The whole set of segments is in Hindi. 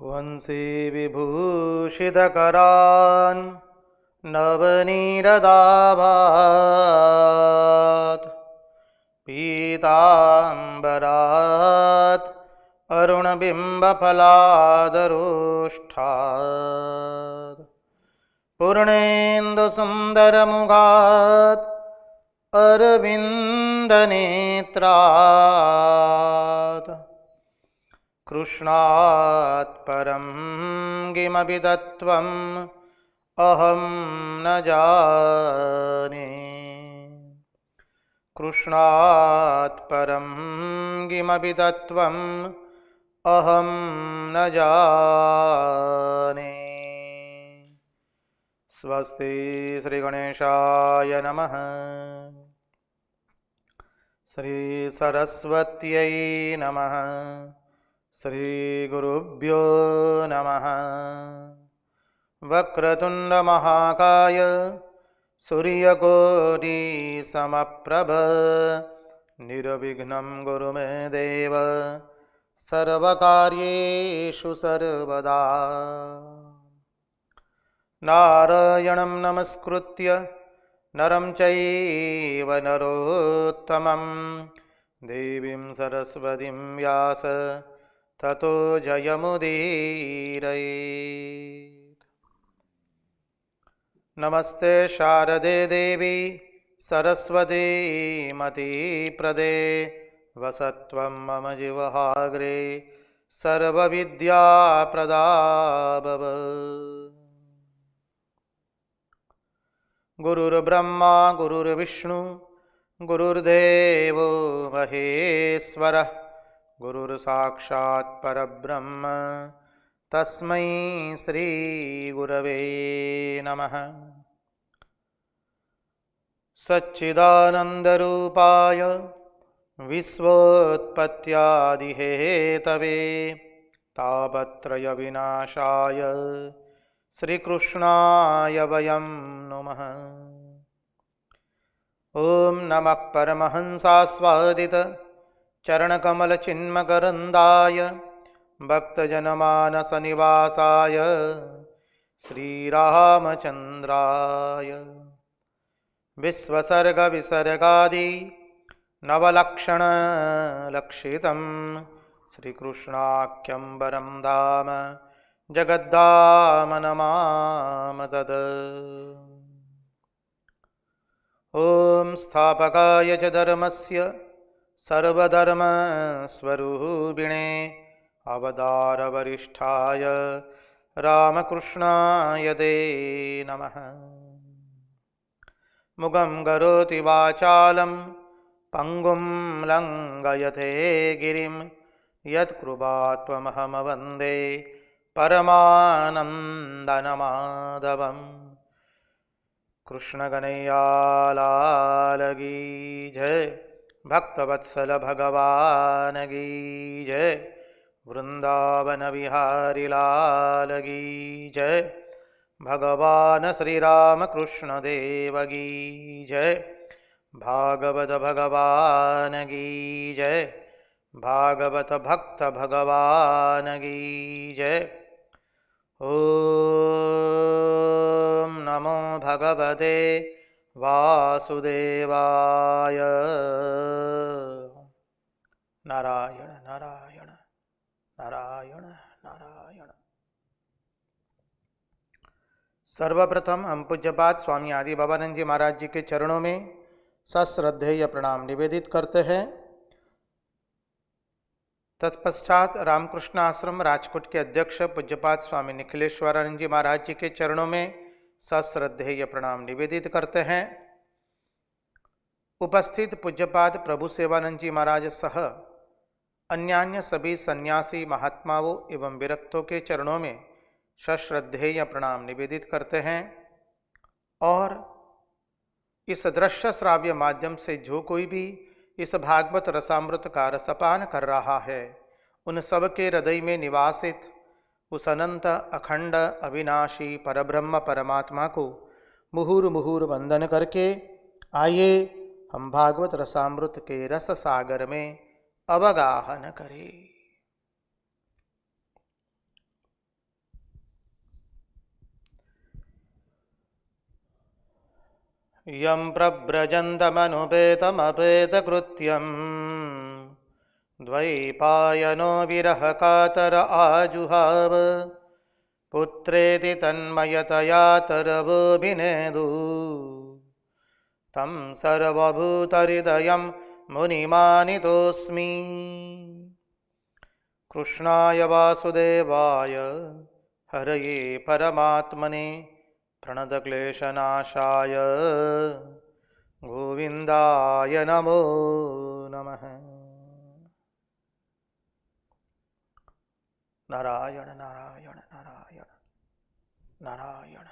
वंशी विभूषितकरान् नवनीरदाभात् पीताम्बरात् अरुणबिम्बफलादरोष्ठात् पूर्णेन्दुसुन्दरमुखात् अरविन्दनेत्रात् कृष्णात् परं किमपि तत्त्वम् अहं न जाने। कृष्णात् परं किमपि तत्त्वम् अहं न जाने। स्वस्ति श्रीगणेशाय नमः। श्री सरस्वत्यै नमः। श्रीगुरुभ्यो नमः। वक्रतुण्डमहाकाय सूर्यकोटिसमप्रभ निर्विघ्नं कुरु मे देव सर्वकार्येषु सर्वदा। नारायणं नमस्कृत्य नरं चैव नरोत्तमं देवीं सरस्वतीं व्यास ततो जयमुदीरयेत्। नमस्ते शारदे देवी सरस्वती मतिप्रदे वसत्वं मम जिह्वाग्रे सर्वविद्याप्रदा भव। गुरुर्ब्रह्मा गुरुर्विष्णु गुरुर्देवो महेश्वरः गुरुर्साक्षात् परब्रह्म तस्मै श्री गुरवे नमः। सच्चिदानन्दरूपाय विश्वोत्पत्त्यादिहेतवे तापत्रयविनाशाय श्रीकृष्णाय वयं नुमः। ॐ नमः परमहंसास्वादित चरणकमलचिन्मकरन्दाय भक्तजनमानसनिवासाय श्रीरामचन्द्राय विश्वसर्गविसर्गादि नवलक्षणलक्षितं श्रीकृष्णाख्यं वरं धाम जगद्धाम नमामि तत्। ॐ स्थापकाय च धर्मस्य सर्वधर्मस्वरूपिणे अवतारवरिष्ठाय रामकृष्णाय ते नमः। मुखं करोति वाचालं पङ्गुं लङ्घयते गिरिं यत्कृपात्वमहं वन्दे परमानन्दमाधवम्। कृष्णकन्हैयालाल की जय, भक्तवत्सल भगवान की जय, वृंदावन बिहारी लाल की जय, भगवान श्री राम कृष्ण देव की जय, भागवत भगवान की जय, भागवत भक्त भगवान की जय। ओम नमो भगवते वासुदेवाय। नारायण नारायण नारायण नारायण। सर्वप्रथम हम पूज्यपाद स्वामी आदि बाबानंद जी महाराज जी के चरणों में सश्रद्धेय प्रणाम निवेदित करते हैं। तत्पश्चात रामकृष्ण आश्रम राजकोट के अध्यक्ष पूज्यपाद स्वामी निखिलेश्वरानंद जी महाराज जी के चरणों में सश्रद्धेय प्रणाम निवेदित करते हैं। उपस्थित पूज्यपाद प्रभु सेवानंद जी महाराज सह अन्यान्य सभी सन्यासी महात्माओं एवं विरक्तों के चरणों में सश्रद्धेय प्रणाम निवेदित करते हैं। और इस दृश्य श्राव्य माध्यम से जो कोई भी इस भागवत रसामृत का रसपान कर रहा है, उन सब के हृदय में निवासित उस अनंत अखंड अविनाशी परब्रह्म परमात्मा को मुहुर मुहुर वंदन करके आइए हम भागवत रसामृत के रस सागर में अवगाहन करें। यं प्रव्रजन्तमनुपेतमपेतकृत्यं द्वैपायनो विरहकातर आजुहाव पुत्रेति तन्मयतया तरवोऽभिनेदु तं सर्वभूतहृदयं मुनिमानितोऽस्मि। कृष्णाय वासुदेवाय हरये परमात्मने प्रणतक्लेशनाशाय गोविन्दाय नमो नमः। नारायण नारायण नारायण नारायण।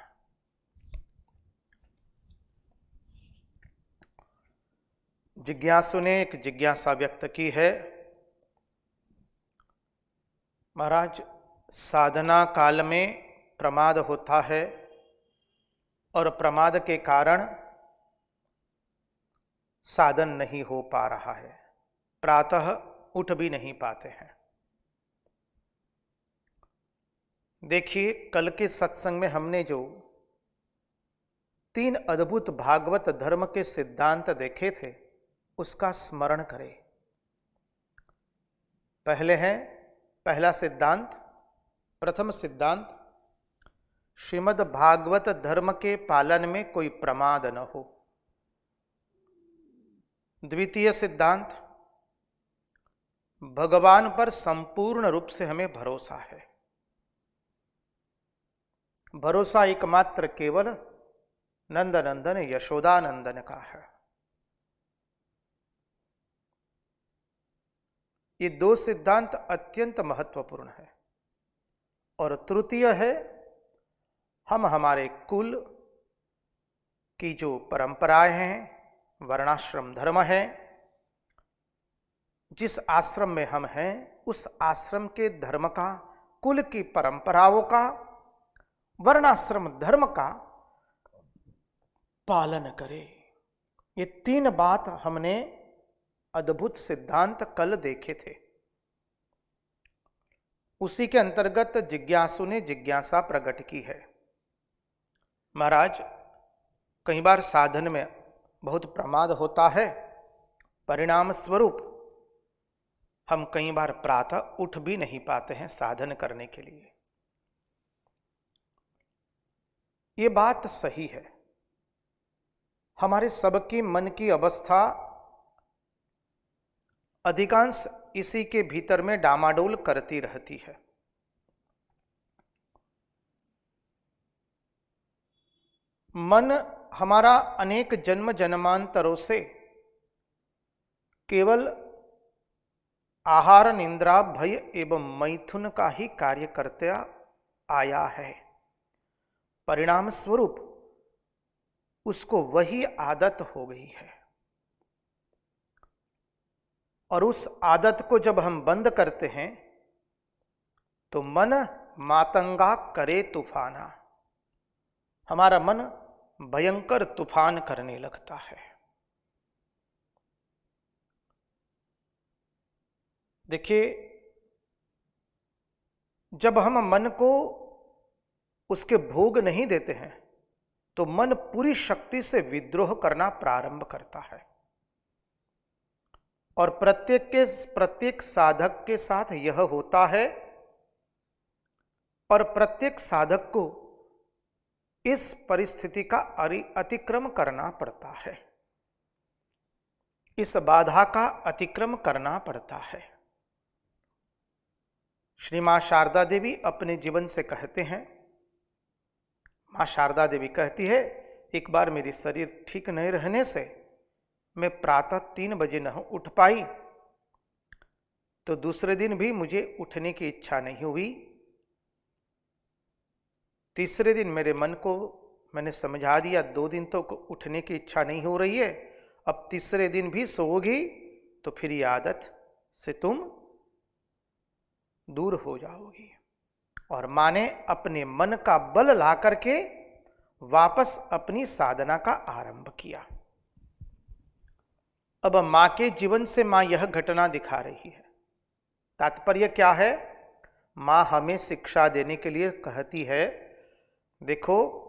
जिज्ञासु ने एक जिज्ञासा व्यक्त की है, महाराज साधना काल में प्रमाद होता है और प्रमाद के कारण साधन नहीं हो पा रहा है, प्रातः उठ भी नहीं पाते हैं। देखिए, कल के सत्संग में हमने जो 3 अद्भुत भागवत धर्म के सिद्धांत देखे थे उसका स्मरण करें। पहला सिद्धांत, प्रथम सिद्धांत, श्रीमद् भागवत धर्म के पालन में कोई प्रमाद न हो। द्वितीय सिद्धांत, भगवान पर संपूर्ण रूप से हमें भरोसा है। भरोसा एकमात्र केवल नंदनंदन यशोदानंदन का है। ये 2 सिद्धांत अत्यंत महत्वपूर्ण है। और तृतीय है, हम हमारे कुल की जो परंपराएं हैं, वर्णाश्रम धर्म है, जिस आश्रम में हम हैं उस आश्रम के धर्म का, कुल की परंपराओं का, वर्णाश्रम धर्म का पालन करें। ये 3 बात हमने अद्भुत सिद्धांत कल देखे थे। उसी के अंतर्गत जिज्ञासु ने जिज्ञासा प्रकट की है, महाराज कई बार साधन में बहुत प्रमाद होता है, परिणाम स्वरूप हम कई बार प्रातः उठ भी नहीं पाते हैं साधन करने के लिए। ये बात सही है। हमारे सबके मन की अवस्था अधिकांश इसी के भीतर में डामाडोल करती रहती है। मन हमारा अनेक जन्म जन्मांतरों से केवल आहार, निंद्रा, भय एवं मैथुन का ही कार्य करते आया है। परिणाम स्वरूप उसको वही आदत हो गई है। और उस आदत को जब हम बंद करते हैं तो मन मातंगा करे तूफाना, हमारा मन भयंकर तूफान करने लगता है। देखिए, जब हम मन को उसके भोग नहीं देते हैं तो मन पूरी शक्ति से विद्रोह करना प्रारंभ करता है। और प्रत्येक साधक के साथ यह होता है, और प्रत्येक साधक को इस परिस्थिति का अतिक्रम करना पड़ता है, इस बाधा का अतिक्रम करना पड़ता है। श्री मां शारदा देवी अपने जीवन से कहते हैं, मां शारदा देवी कहती है, एक बार मेरी शरीर ठीक नहीं रहने से मैं प्रातः 3 बजे न उठ पाई, तो दूसरे दिन भी मुझे उठने की इच्छा नहीं हुई। तीसरे दिन मेरे मन को मैंने समझा दिया, 2 दिन तो उठने की इच्छा नहीं हो रही है, अब तीसरे दिन भी सोओगी तो फिर ये आदत से तुम दूर हो जाओगी। और मां ने अपने मन का बल ला करके वापस अपनी साधना का आरंभ किया। अब मां के जीवन से मां यह घटना दिखा रही है। तात्पर्य क्या है? मां हमें शिक्षा देने के लिए कहती है, देखो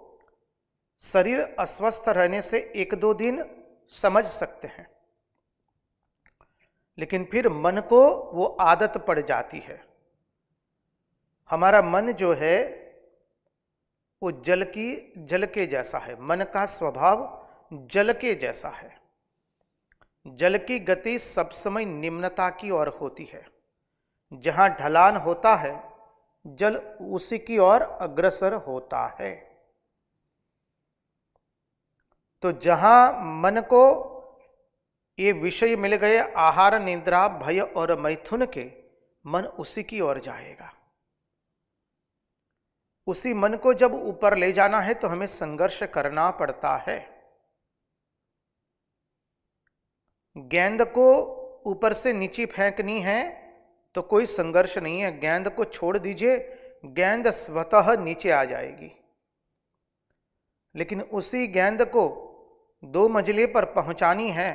शरीर अस्वस्थ रहने से 1-2 दिन समझ सकते हैं, लेकिन फिर मन को वो आदत पड़ जाती है। हमारा मन जो है वो जल के जैसा है। मन का स्वभाव जल के जैसा है। जल की गति सब समय निम्नता की ओर होती है। जहां ढलान होता है जल उसी की ओर अग्रसर होता है। तो जहां मन को ये विषय मिल गए आहार, निद्रा, भय और मैथुन के, मन उसी की ओर जाएगा। उसी मन को जब ऊपर ले जाना है तो हमें संघर्ष करना पड़ता है। गेंद को ऊपर से नीचे फेंकनी है तो कोई संघर्ष नहीं है। गेंद को छोड़ दीजिए, गेंद स्वतः नीचे आ जाएगी। लेकिन उसी गेंद को 2 मंजिले पर पहुंचानी है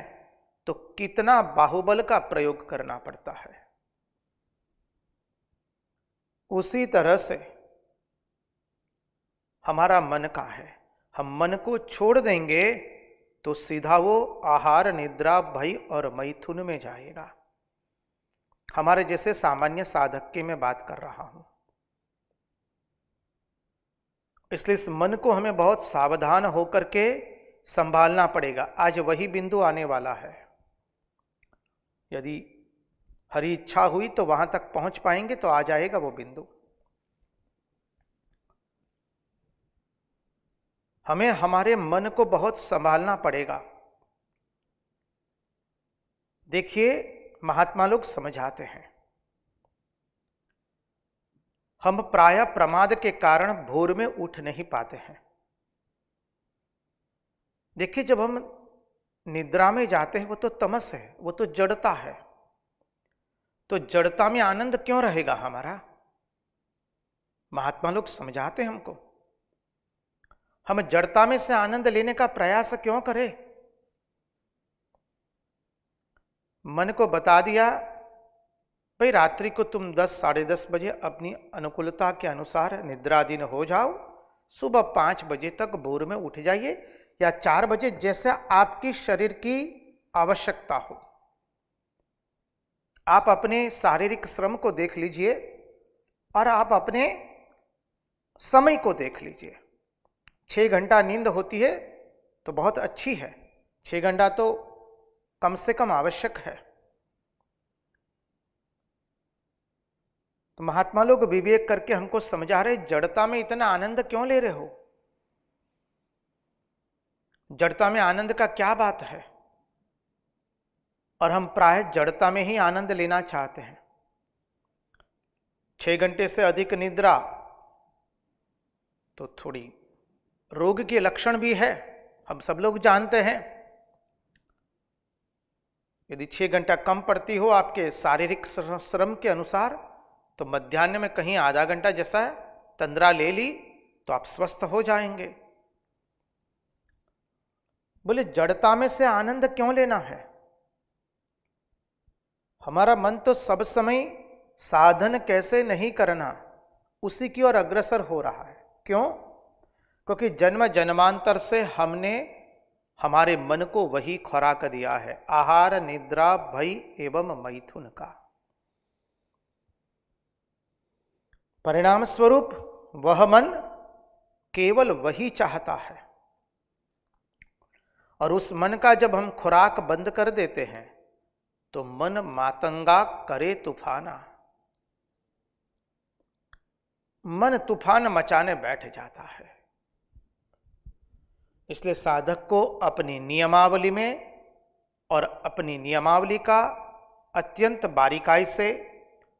तो कितना बाहुबल का प्रयोग करना पड़ता है। उसी तरह से हमारा मन का है। हम मन को छोड़ देंगे तो सीधा वो आहार, निद्रा, भय और मैथुन में जाएगा। हमारे जैसे सामान्य साधक की मैं बात कर रहा हूं। इसलिए इस मन को हमें बहुत सावधान होकर के संभालना पड़ेगा। आज वही बिंदु आने वाला है। यदि हरी इच्छा हुई तो वहां तक पहुंच पाएंगे तो आ जाएगा वो बिंदु। हमें हमारे मन को बहुत संभालना पड़ेगा। देखिए, महात्मा लोग समझाते हैं, हम प्रायः प्रमाद के कारण भोर में उठ नहीं पाते हैं। देखिए, जब हम निद्रा में जाते हैं वो तो तमस है, वो तो जड़ता है। तो जड़ता में आनंद क्यों रहेगा हमारा? महात्मा लोग समझाते हैं हमको, हम जड़ता में से आनंद लेने का प्रयास क्यों करें? मन को बता दिया, भाई रात्रि को तुम 10, साढ़े 10 बजे अपनी अनुकूलता के अनुसार निद्राधीन हो जाओ, सुबह 5 बजे तक भोर में उठ जाइए या 4 बजे, जैसे आपकी शरीर की आवश्यकता हो। आप अपने शारीरिक श्रम को देख लीजिए और आप अपने समय को देख लीजिए। 6 घंटा नींद होती है तो बहुत अच्छी है, 6 घंटा तो कम से कम आवश्यक है। तो महात्मा लोग विवेक करके हमको समझा रहे, जड़ता में इतना आनंद क्यों ले रहे हो? जड़ता में आनंद का क्या बात है? और हम प्राय जड़ता में ही आनंद लेना चाहते हैं। 6 घंटे से अधिक निद्रा तो थोड़ी रोग के लक्षण भी है, हम सब लोग जानते हैं। यदि 6 घंटा कम पड़ती हो आपके शारीरिक श्रम के अनुसार तो मध्याह्न में कहीं आधा घंटा जैसा तंद्रा ले ली तो आप स्वस्थ हो जाएंगे। बोले, जड़ता में से आनंद क्यों लेना है? हमारा मन तो सब समय साधन कैसे नहीं करना उसी की ओर अग्रसर हो रहा है। क्यों? क्योंकि जन्म जन्मांतर से हमने हमारे मन को वही खुराक दिया है, आहार, निद्रा, भय एवं मैथुन का। परिणाम स्वरूप वह मन केवल वही चाहता है। और उस मन का जब हम खुराक बंद कर देते हैं तो मन मातंगा करे तूफाना, मन तूफान मचाने बैठ जाता है। इसलिए साधक को अपनी नियमावली में और अपनी नियमावली का अत्यंत बारीकाई से,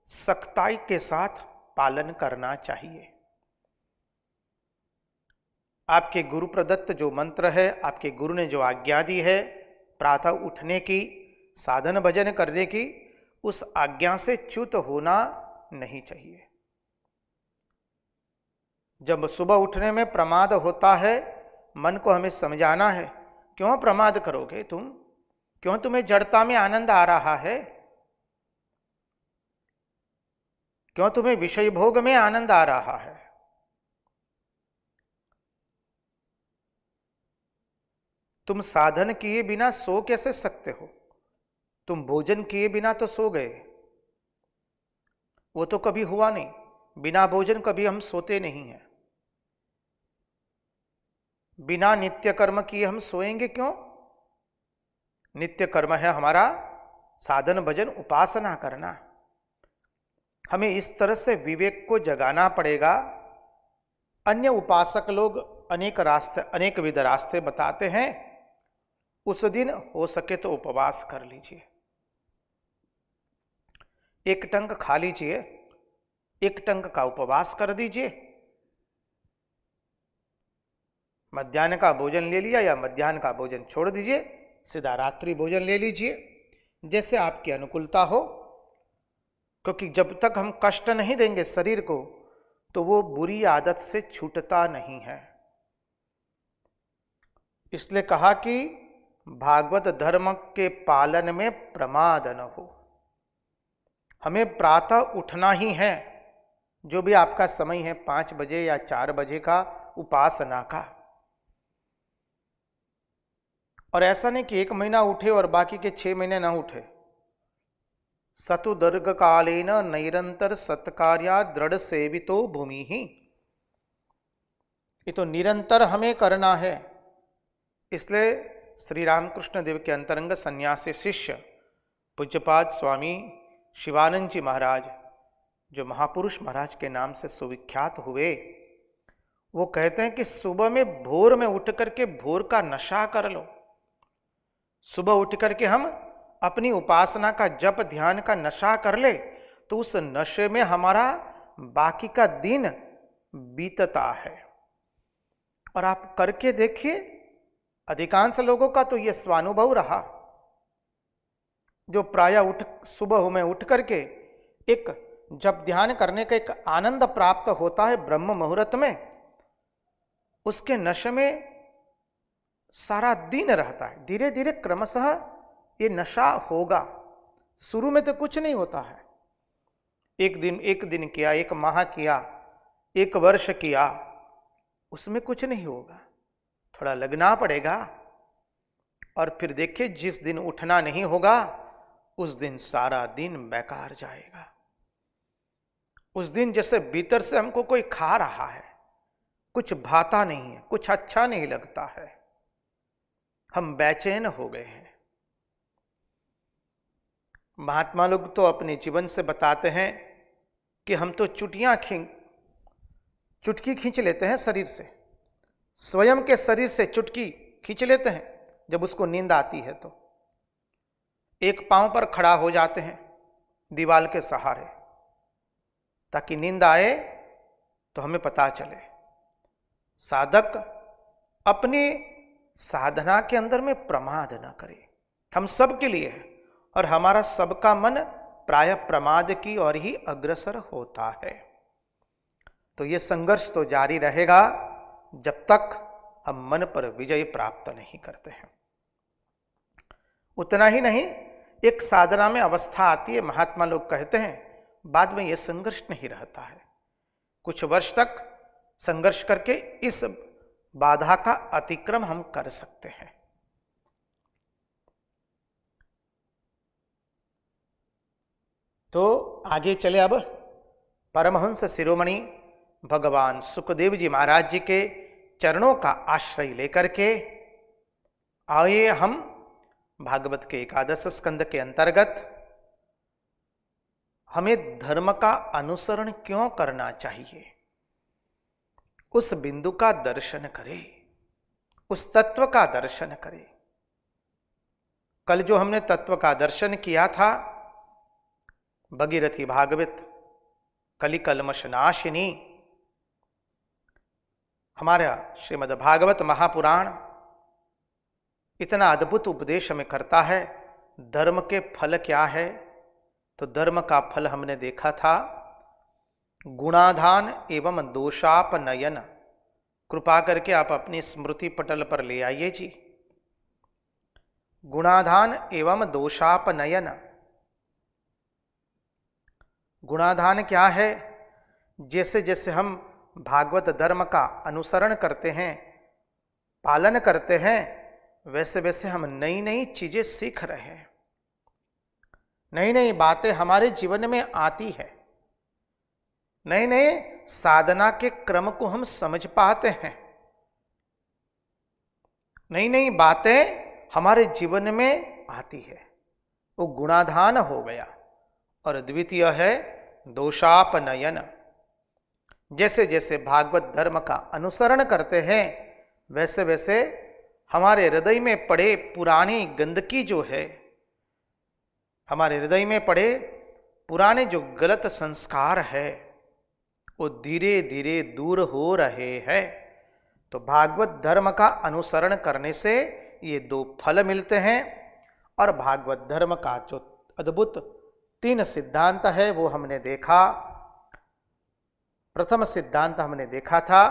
सख्ताई के साथ पालन करना चाहिए। आपके गुरु प्रदत्त जो मंत्र है, आपके गुरु ने जो आज्ञा दी है प्रातः उठने की, साधन भजन करने की, उस आज्ञा से च्युत होना नहीं चाहिए। जब सुबह उठने में प्रमाद होता है, मन को हमें समझाना है, क्यों प्रमाद करोगे तुम? क्यों तुम्हें जड़ता में आनंद आ रहा है? क्यों तुम्हें विषय भोग में आनंद आ रहा है? तुम साधन किए बिना सो कैसे सकते हो? तुम भोजन किए बिना तो सो गए, वो तो कभी हुआ नहीं। बिना भोजन कभी हम सोते नहीं हैं। बिना नित्य कर्म किए हम सोएंगे क्यों? नित्य कर्म है हमारा साधन भजन उपासना करना। हमें इस तरह से विवेक को जगाना पड़ेगा। अन्य उपासक लोग अनेक रास्ते, अनेक विध रास्ते बताते हैं। उस दिन हो सके तो उपवास कर लीजिए, एक टंक खा लीजिए, एक टंक का उपवास कर दीजिए। मध्याह्न का भोजन ले लिया या मध्याह्न का भोजन छोड़ दीजिए, सीधा रात्रि भोजन ले लीजिए, जैसे आपकी अनुकूलता हो। क्योंकि जब तक हम कष्ट नहीं देंगे शरीर को, तो वो बुरी आदत से छूटता नहीं है। इसलिए कहा कि भागवत धर्म के पालन में प्रमाद न हो। हमें प्रातः उठना ही है, जो भी आपका समय है 5 बजे या 4 बजे का उपासना का। और ऐसा नहीं कि 1 महीना उठे और बाकी के 6 महीने ना उठे। सतु दीर्घ कालेन निरंतर सत्कार्या दृढ़ सेवितो भूमि ही। ये तो निरंतर हमें करना है। इसलिए श्री रामकृष्ण देव के अंतरंग सन्यासी शिष्य पूज्यपाद स्वामी शिवानंद जी महाराज, जो महापुरुष महाराज के नाम से सुविख्यात हुए, वो कहते हैं कि सुबह में भोर में उठ करके भोर का नशा कर लो। सुबह उठ करके हम अपनी उपासना का जप ध्यान का नशा कर ले, तो उस नशे में हमारा बाकी का दिन बीतता है। और आप करके देखिए, अधिकांश लोगों का तो यह स्वानुभव रहा, जो प्रायः सुबह में उठ करके एक जब ध्यान करने का एक आनंद प्राप्त होता है ब्रह्म मुहूर्त में, उसके नशे में सारा दिन रहता है। धीरे धीरे क्रमशः ये नशा होगा। शुरू में तो कुछ नहीं होता है। एक दिन किया, 1 माह किया, 1 वर्ष किया, उसमें कुछ नहीं होगा। थोड़ा लगना पड़ेगा। और फिर देखिए, जिस दिन उठना नहीं होगा उस दिन सारा दिन बेकार जाएगा। उस दिन जैसे भीतर से हमको कोई खा रहा है, कुछ भाता नहीं है, कुछ अच्छा नहीं लगता है, हम बेचैन हो गए हैं। महात्मा लोग तो अपने जीवन से बताते हैं कि हम तो चुटकी खींच लेते हैं शरीर से, स्वयं के शरीर से चुटकी खींच लेते हैं जब उसको नींद आती है। तो एक पांव पर खड़ा हो जाते हैं दीवार के सहारे, ताकि नींद आए तो हमें पता चले। साधक अपनी साधना के अंदर में प्रमाद न करे। हम सब के लिए है, और हमारा सबका मन प्राय प्रमाद की ओर ही अग्रसर होता है। तो ये संघर्ष तो जारी रहेगा जब तक हम मन पर विजय प्राप्त नहीं करते हैं। उतना ही नहीं, एक साधना में अवस्था आती है, महात्मा लोग कहते हैं, बाद में यह संघर्ष नहीं रहता है। कुछ वर्ष तक संघर्ष करके इस बाधा का अतिक्रम हम कर सकते हैं। तो आगे चले अब परमहंस शिरोमणि भगवान सुखदेव जी महाराज जी के चरणों का आश्रय लेकर के आइए हम भागवत के 11 स्कंद के अंतर्गत हमें धर्म का अनुसरण क्यों करना चाहिए, उस बिंदु का दर्शन करें, उस तत्व का दर्शन करें। कल जो हमने तत्व का दर्शन किया था, भगीरथी भागवत कलि कल्मष नाशिनी, हमारा श्रीमद् भागवत महापुराण इतना अद्भुत उपदेश हमें करता है। धर्म के फल क्या है? तो धर्म का फल हमने देखा था गुणाधान एवं दोषापनयन। कृपा करके आप अपनी स्मृति पटल पर ले आइए जी। गुणाधान एवं दोषापनयन। गुणाधान क्या है? जैसे जैसे हम भागवत धर्म का अनुसरण करते हैं, पालन करते हैं, वैसे वैसे हम नई नई चीजें सीख रहे हैं, नई नई बातें हमारे जीवन में आती है, नए नए साधना के क्रम को हम समझ पाते हैं, नई नई बातें हमारे जीवन में आती है। वो गुणाधान हो गया। और द्वितीय है दोषापनयन। जैसे जैसे भागवत धर्म का अनुसरण करते हैं वैसे वैसे हमारे हृदय में पड़े पुरानी गंदगी जो है, हमारे हृदय में पड़े पुराने जो गलत संस्कार है, वो धीरे धीरे दूर हो रहे हैं। तो भागवत धर्म का अनुसरण करने से ये दो फल मिलते हैं। और भागवत धर्म का जो अद्भुत 3 सिद्धांत है वो हमने देखा। प्रथम सिद्धांत हमने देखा था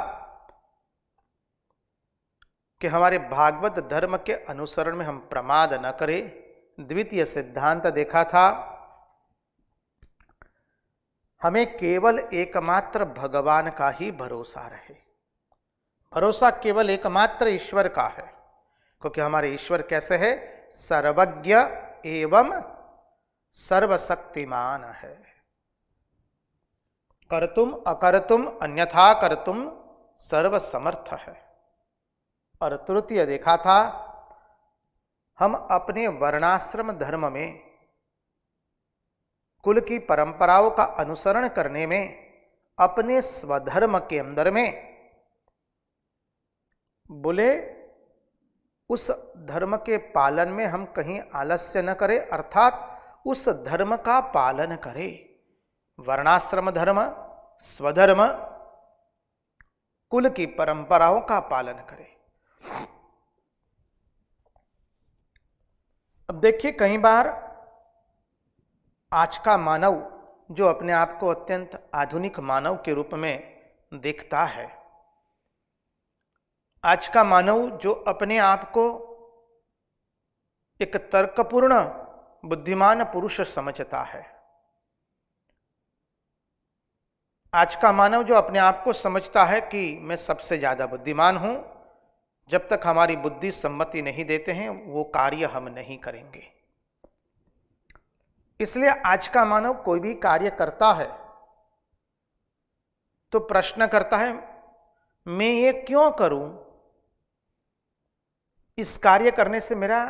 कि हमारे भागवत धर्म के अनुसरण में हम प्रमाद न करें। द्वितीय सिद्धांत देखा था हमें केवल एकमात्र भगवान का ही भरोसा रहे। भरोसा केवल एकमात्र ईश्वर का है, क्योंकि हमारे ईश्वर कैसे है? सर्वज्ञ एवं सर्वशक्तिमान है। कर्तुम अकर्तुम अन्यथा कर्तुम सर्वसमर्थ है। और तृतीय देखा था हम अपने वर्णाश्रम धर्म में कुल की परंपराओं का अनुसरण करने में अपने स्वधर्म के अंदर में बोले उस धर्म के पालन में हम कहीं आलस्य न करें, अर्थात उस धर्म का पालन करें। वर्णाश्रम धर्म, स्वधर्म, कुल की परंपराओं का पालन करें। अब देखिए, कई बार आज का मानव जो अपने आप को अत्यंत आधुनिक मानव के रूप में देखता है, आज का मानव जो अपने आप को एक तर्कपूर्ण बुद्धिमान पुरुष समझता है, आज का मानव जो अपने आप को समझता है कि मैं सबसे ज्यादा बुद्धिमान हूं, जब तक हमारी बुद्धि सम्मति नहीं देते हैं वो कार्य हम नहीं करेंगे। इसलिए आज का मानव कोई भी कार्य करता है तो प्रश्न करता है मैं ये क्यों करूं, इस कार्य करने से मेरा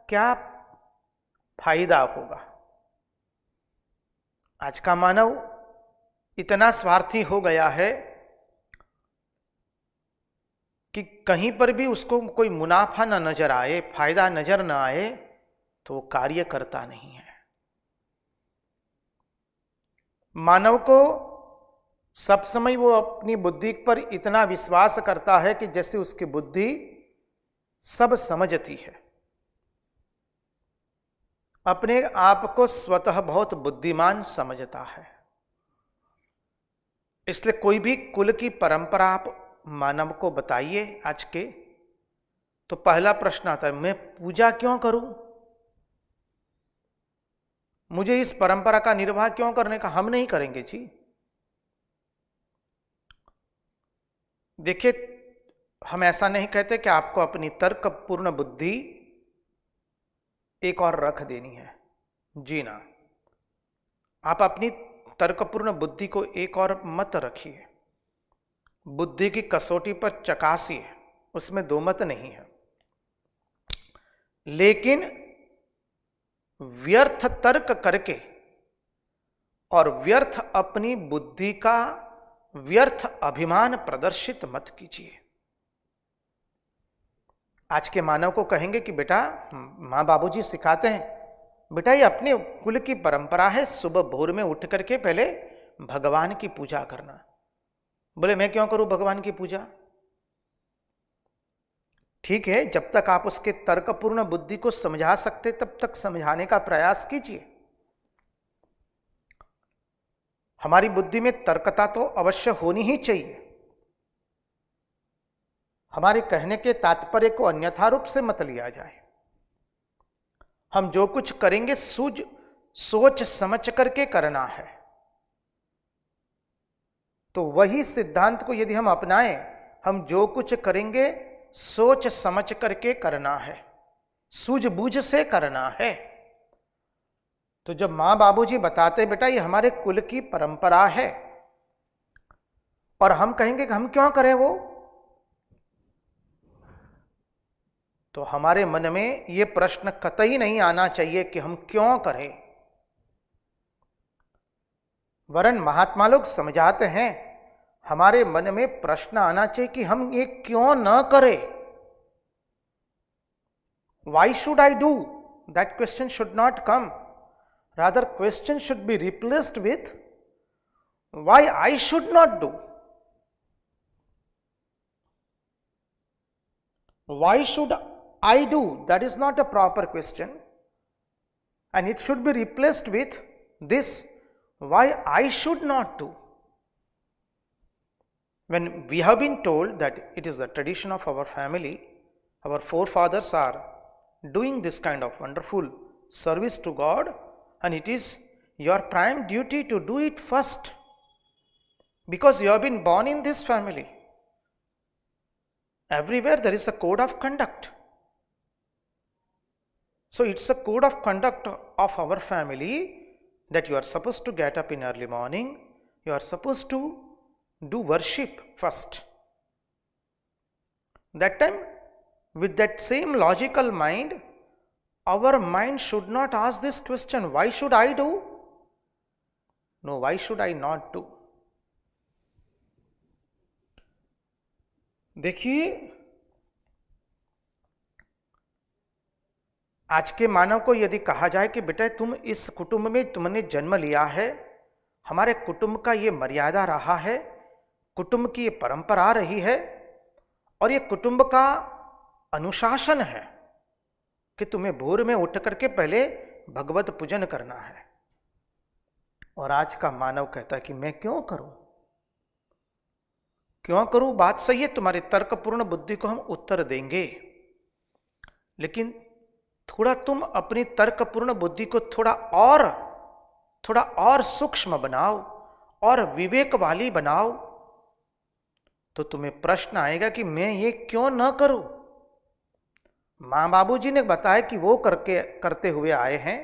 क्या फायदा होगा। आज का मानव इतना स्वार्थी हो गया है कि कहीं पर भी उसको कोई मुनाफा न नजर आए, फायदा नजर न आए तो वो कार्य करता नहीं है। मानव को सब समय वो अपनी बुद्धि पर इतना विश्वास करता है कि जैसे उसकी बुद्धि सब समझती है, अपने आप को स्वतः बहुत बुद्धिमान समझता है। इसलिए कोई भी कुल की परंपरा आप मानव को बताइए आज के, तो पहला प्रश्न आता है मैं पूजा क्यों करूं, मुझे इस परंपरा का निर्वाह क्यों करने का। हम नहीं करेंगे जी। देखिए, हम ऐसा नहीं कहते कि आपको अपनी तर्कपूर्ण बुद्धि एक और रख देनी है, जी ना। आप अपनी तर्कपूर्ण बुद्धि को एक और मत रखिए, बुद्धि की कसौटी पर चकासिए, उसमें दो मत नहीं है। लेकिन व्यर्थ तर्क करके और व्यर्थ अपनी बुद्धि का व्यर्थ अभिमान प्रदर्शित मत कीजिए। आज के मानव को कहेंगे कि बेटा, माँ बाबूजी सिखाते हैं बेटा ये अपने कुल की परंपरा है, सुबह भोर में उठ करके पहले भगवान की पूजा करना। बोले मैं क्यों करूं भगवान की पूजा। ठीक है, जब तक आप उसके तर्कपूर्ण बुद्धि को समझा सकते तब तक समझाने का प्रयास कीजिए। हमारी बुद्धि में तर्कता तो अवश्य होनी ही चाहिए। हमारे कहने के तात्पर्य को अन्यथा रूप से मत लिया जाए। हम जो कुछ करेंगे सोच समझ करके करना है। तो वही सिद्धांत को यदि हम अपनाएं, हम जो कुछ करेंगे सोच समझ करके करना है। सूझबूझ से करना है। तो जब मां बाबूजी बताते बेटा ये हमारे कुल की परंपरा है, और हम कहेंगे कि हम क्यों करें वो, तो हमारे मन में ये प्रश्न कतई नहीं आना चाहिए कि हम क्यों करें। वरन महात्मा लोग समझाते हैं हमारे मन में प्रश्न आना चाहिए कि हम ये क्यों न करें। Why should I do? That question should not come. Rather, question should be replaced with why I should not do. Why should I do? That is not a proper question. And it should be replaced with this, why I should not do. When we have been told that it is the tradition of our family, our forefathers are doing this kind of wonderful service to God, and it is your prime duty to do it first, because you have been born in this family. Everywhere there is a code of conduct. So it's a code of conduct of our family that you are supposed to get up in early morning, you are supposed to do worship first. That time, with that same logical mind, our mind should not ask this question, why should I do? No, why should I not do? देखिए, आज के मानव को यदि कहा जाए कि बेटा तुम इस कुटुंब में तुमने जन्म लिया है, हमारे कुटुंब का ये मर्यादा रहा है, कुटुंब की ये परंपरा रही है, और ये कुटुंब का अनुशासन है कि तुम्हें भोर में उठ करके पहले भगवत पूजन करना है। और आज का मानव कहता है कि मैं क्यों करूं, क्यों करूं। बात सही है, तुम्हारी तर्कपूर्ण बुद्धि को हम उत्तर देंगे, लेकिन थोड़ा तुम अपनी तर्कपूर्ण बुद्धि को थोड़ा और सूक्ष्म बनाओ और विवेक वाली बनाओ, तो तुम्हें प्रश्न आएगा कि मैं ये क्यों न करूं। मां बाबूजी ने बताया कि वो करते हुए आए हैं,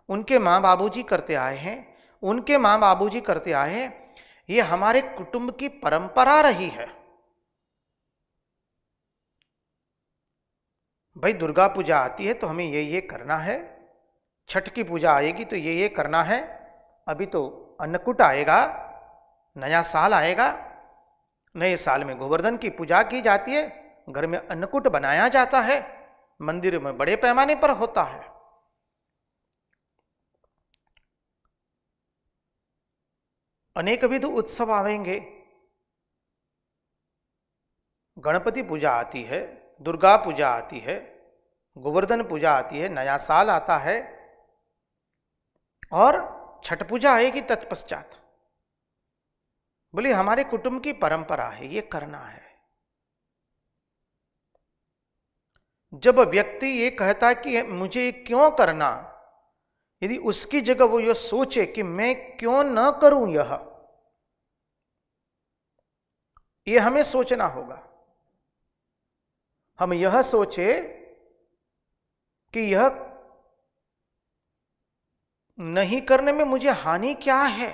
उनके मां बाबूजी करते आए हैं, उनके मां बाबूजी करते आए हैं, ये हमारे कुटुंब की परंपरा रही है। भाई दुर्गा पूजा आती है तो हमें ये करना है, छठ की पूजा आएगी तो ये करना है, अभी तो अन्नकूट आएगा, नया साल आएगा, नए साल में गोवर्धन की पूजा की जाती है, घर में अन्नकूट बनाया जाता है, मंदिर में बड़े पैमाने पर होता है। अनेक विध उत्सव आवेंगे, गणपति पूजा आती है, दुर्गा पूजा आती है, गोवर्धन पूजा आती है, नया साल आता है, और छठ पूजा आएगी तत्पश्चात। बोले हमारे कुटुंब की परंपरा है, ये करना है। जब व्यक्ति ये कहता है कि मुझे क्यों करना, यदि उसकी जगह वो ये सोचे कि मैं क्यों न करूं, ये हमें सोचना होगा। हम यह सोचे कि यह नहीं करने में मुझे हानि क्या है।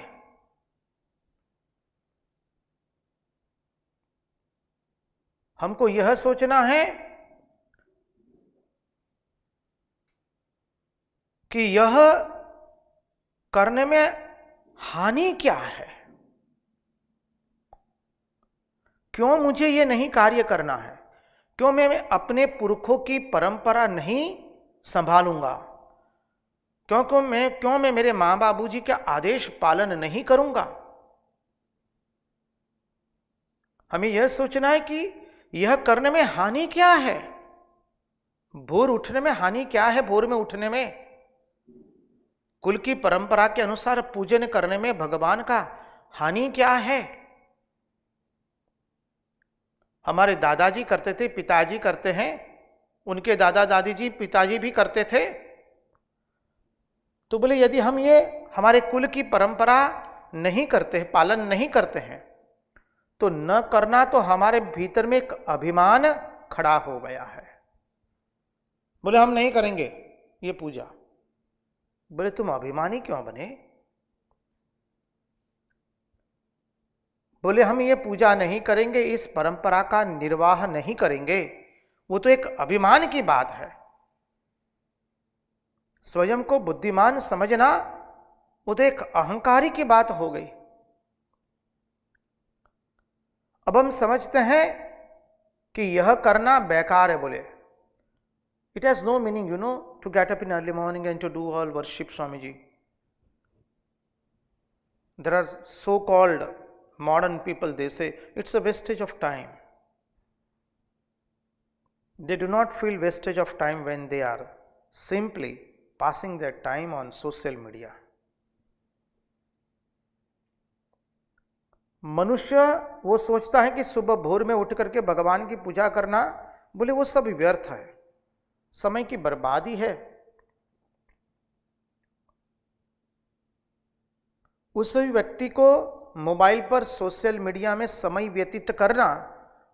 हमको यह सोचना है कि यह करने में हानि क्या है, क्यों मुझे यह नहीं कार्य करना है, क्यों मैं अपने पुरखों की परंपरा नहीं संभालूंगा, क्यों मैं मेरे मां बाबूजी का आदेश पालन नहीं करूंगा। हमें यह सोचना है कि यह करने में हानि क्या है, भोर उठने में हानि क्या है, भोर में उठने में, कुल की परंपरा के अनुसार पूजन करने में भगवान का हानि क्या है। हमारे दादाजी करते थे, पिताजी करते हैं, उनके दादा दादी जी पिताजी भी करते थे। तो बोले यदि हम ये हमारे कुल की परंपरा नहीं करते हैं, पालन नहीं करते हैं, तो न करना तो हमारे भीतर में एक अभिमान खड़ा हो गया है। बोले हम नहीं करेंगे ये पूजा। बोले तुम अभिमानी क्यों बने? बोले हम ये पूजा नहीं करेंगे, इस परंपरा का निर्वाह नहीं करेंगे। वो तो एक अभिमान की बात है। स्वयं को बुद्धिमान समझना वो तो एक अहंकारी की बात हो गई। अब हम समझते हैं कि यह करना बेकार है। बोले it has no meaning to get up in early morning and to do all worship Swami ji. There are so called modern people, they say it's a wastage of time. They do not feel wastage of time when they are simply passing their time on social media. मनुष्य वो सोचता है कि सुबह भोर में उठ करके भगवान की पूजा करना, बोले वो सब व्यर्थ है, समय की बर्बादी है। उस व्यक्ति को मोबाइल पर सोशल मीडिया में समय व्यतीत करना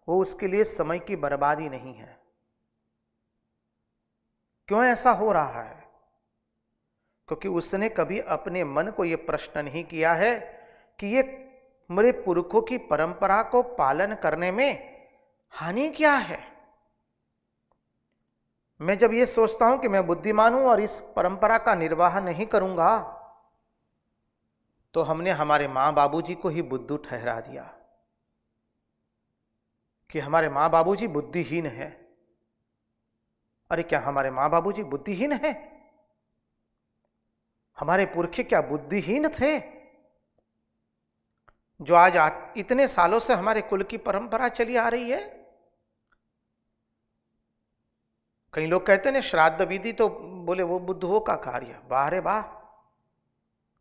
वो उसके लिए समय की बर्बादी नहीं है। क्यों ऐसा हो रहा है? क्योंकि उसने कभी अपने मन को यह प्रश्न नहीं किया है कि ये मेरे पुरखों की परंपरा को पालन करने में हानि क्या है। मैं जब ये सोचता हूं कि मैं बुद्धिमान हूं और इस परंपरा का निर्वाह नहीं करूंगा, तो हमने हमारे मां बाबूजी को ही बुद्धू ठहरा दिया कि हमारे मां बाबूजी बुद्धिहीन है। अरे क्या हमारे मां बाबूजी बुद्धिहीन है? हमारे पुरखे क्या बुद्धिहीन थे जो आज इतने सालों से हमारे कुल की परंपरा चली आ रही है? कई लोग कहते हैं श्राद्ध विधि तो बोले वो बुद्धों का कार्य। वाह रे वाह,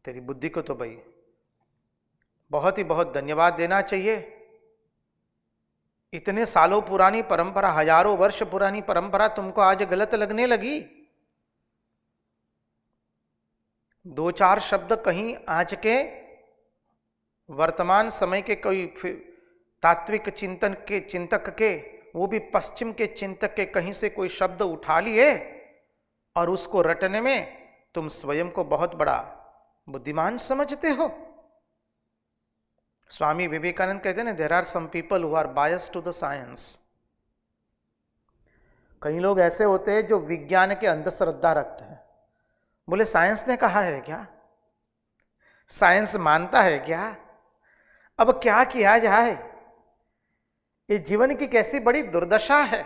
तेरी बुद्धि को तो भाई बहुत ही बहुत धन्यवाद देना चाहिए। इतने सालों पुरानी परंपरा, हजारों वर्ष पुरानी परंपरा तुमको आज गलत लगने लगी। दो चार शब्द कहीं आज के वर्तमान समय के कोई तात्विक चिंतक के, वो भी पश्चिम के चिंतक के कहीं से कोई शब्द उठा लिए और उसको रटने में तुम स्वयं को बहुत बड़ा बुद्धिमान समझते हो। स्वामी विवेकानंद कहते हैं ना, there are some people who are biased to the science. कई लोग ऐसे होते हैं जो विज्ञान के अंधश्रद्धा रखते हैं। बोले साइंस ने कहा है क्या? साइंस मानता है क्या? अब क्या किया जाए? ये जीवन की कैसी बड़ी दुर्दशा है।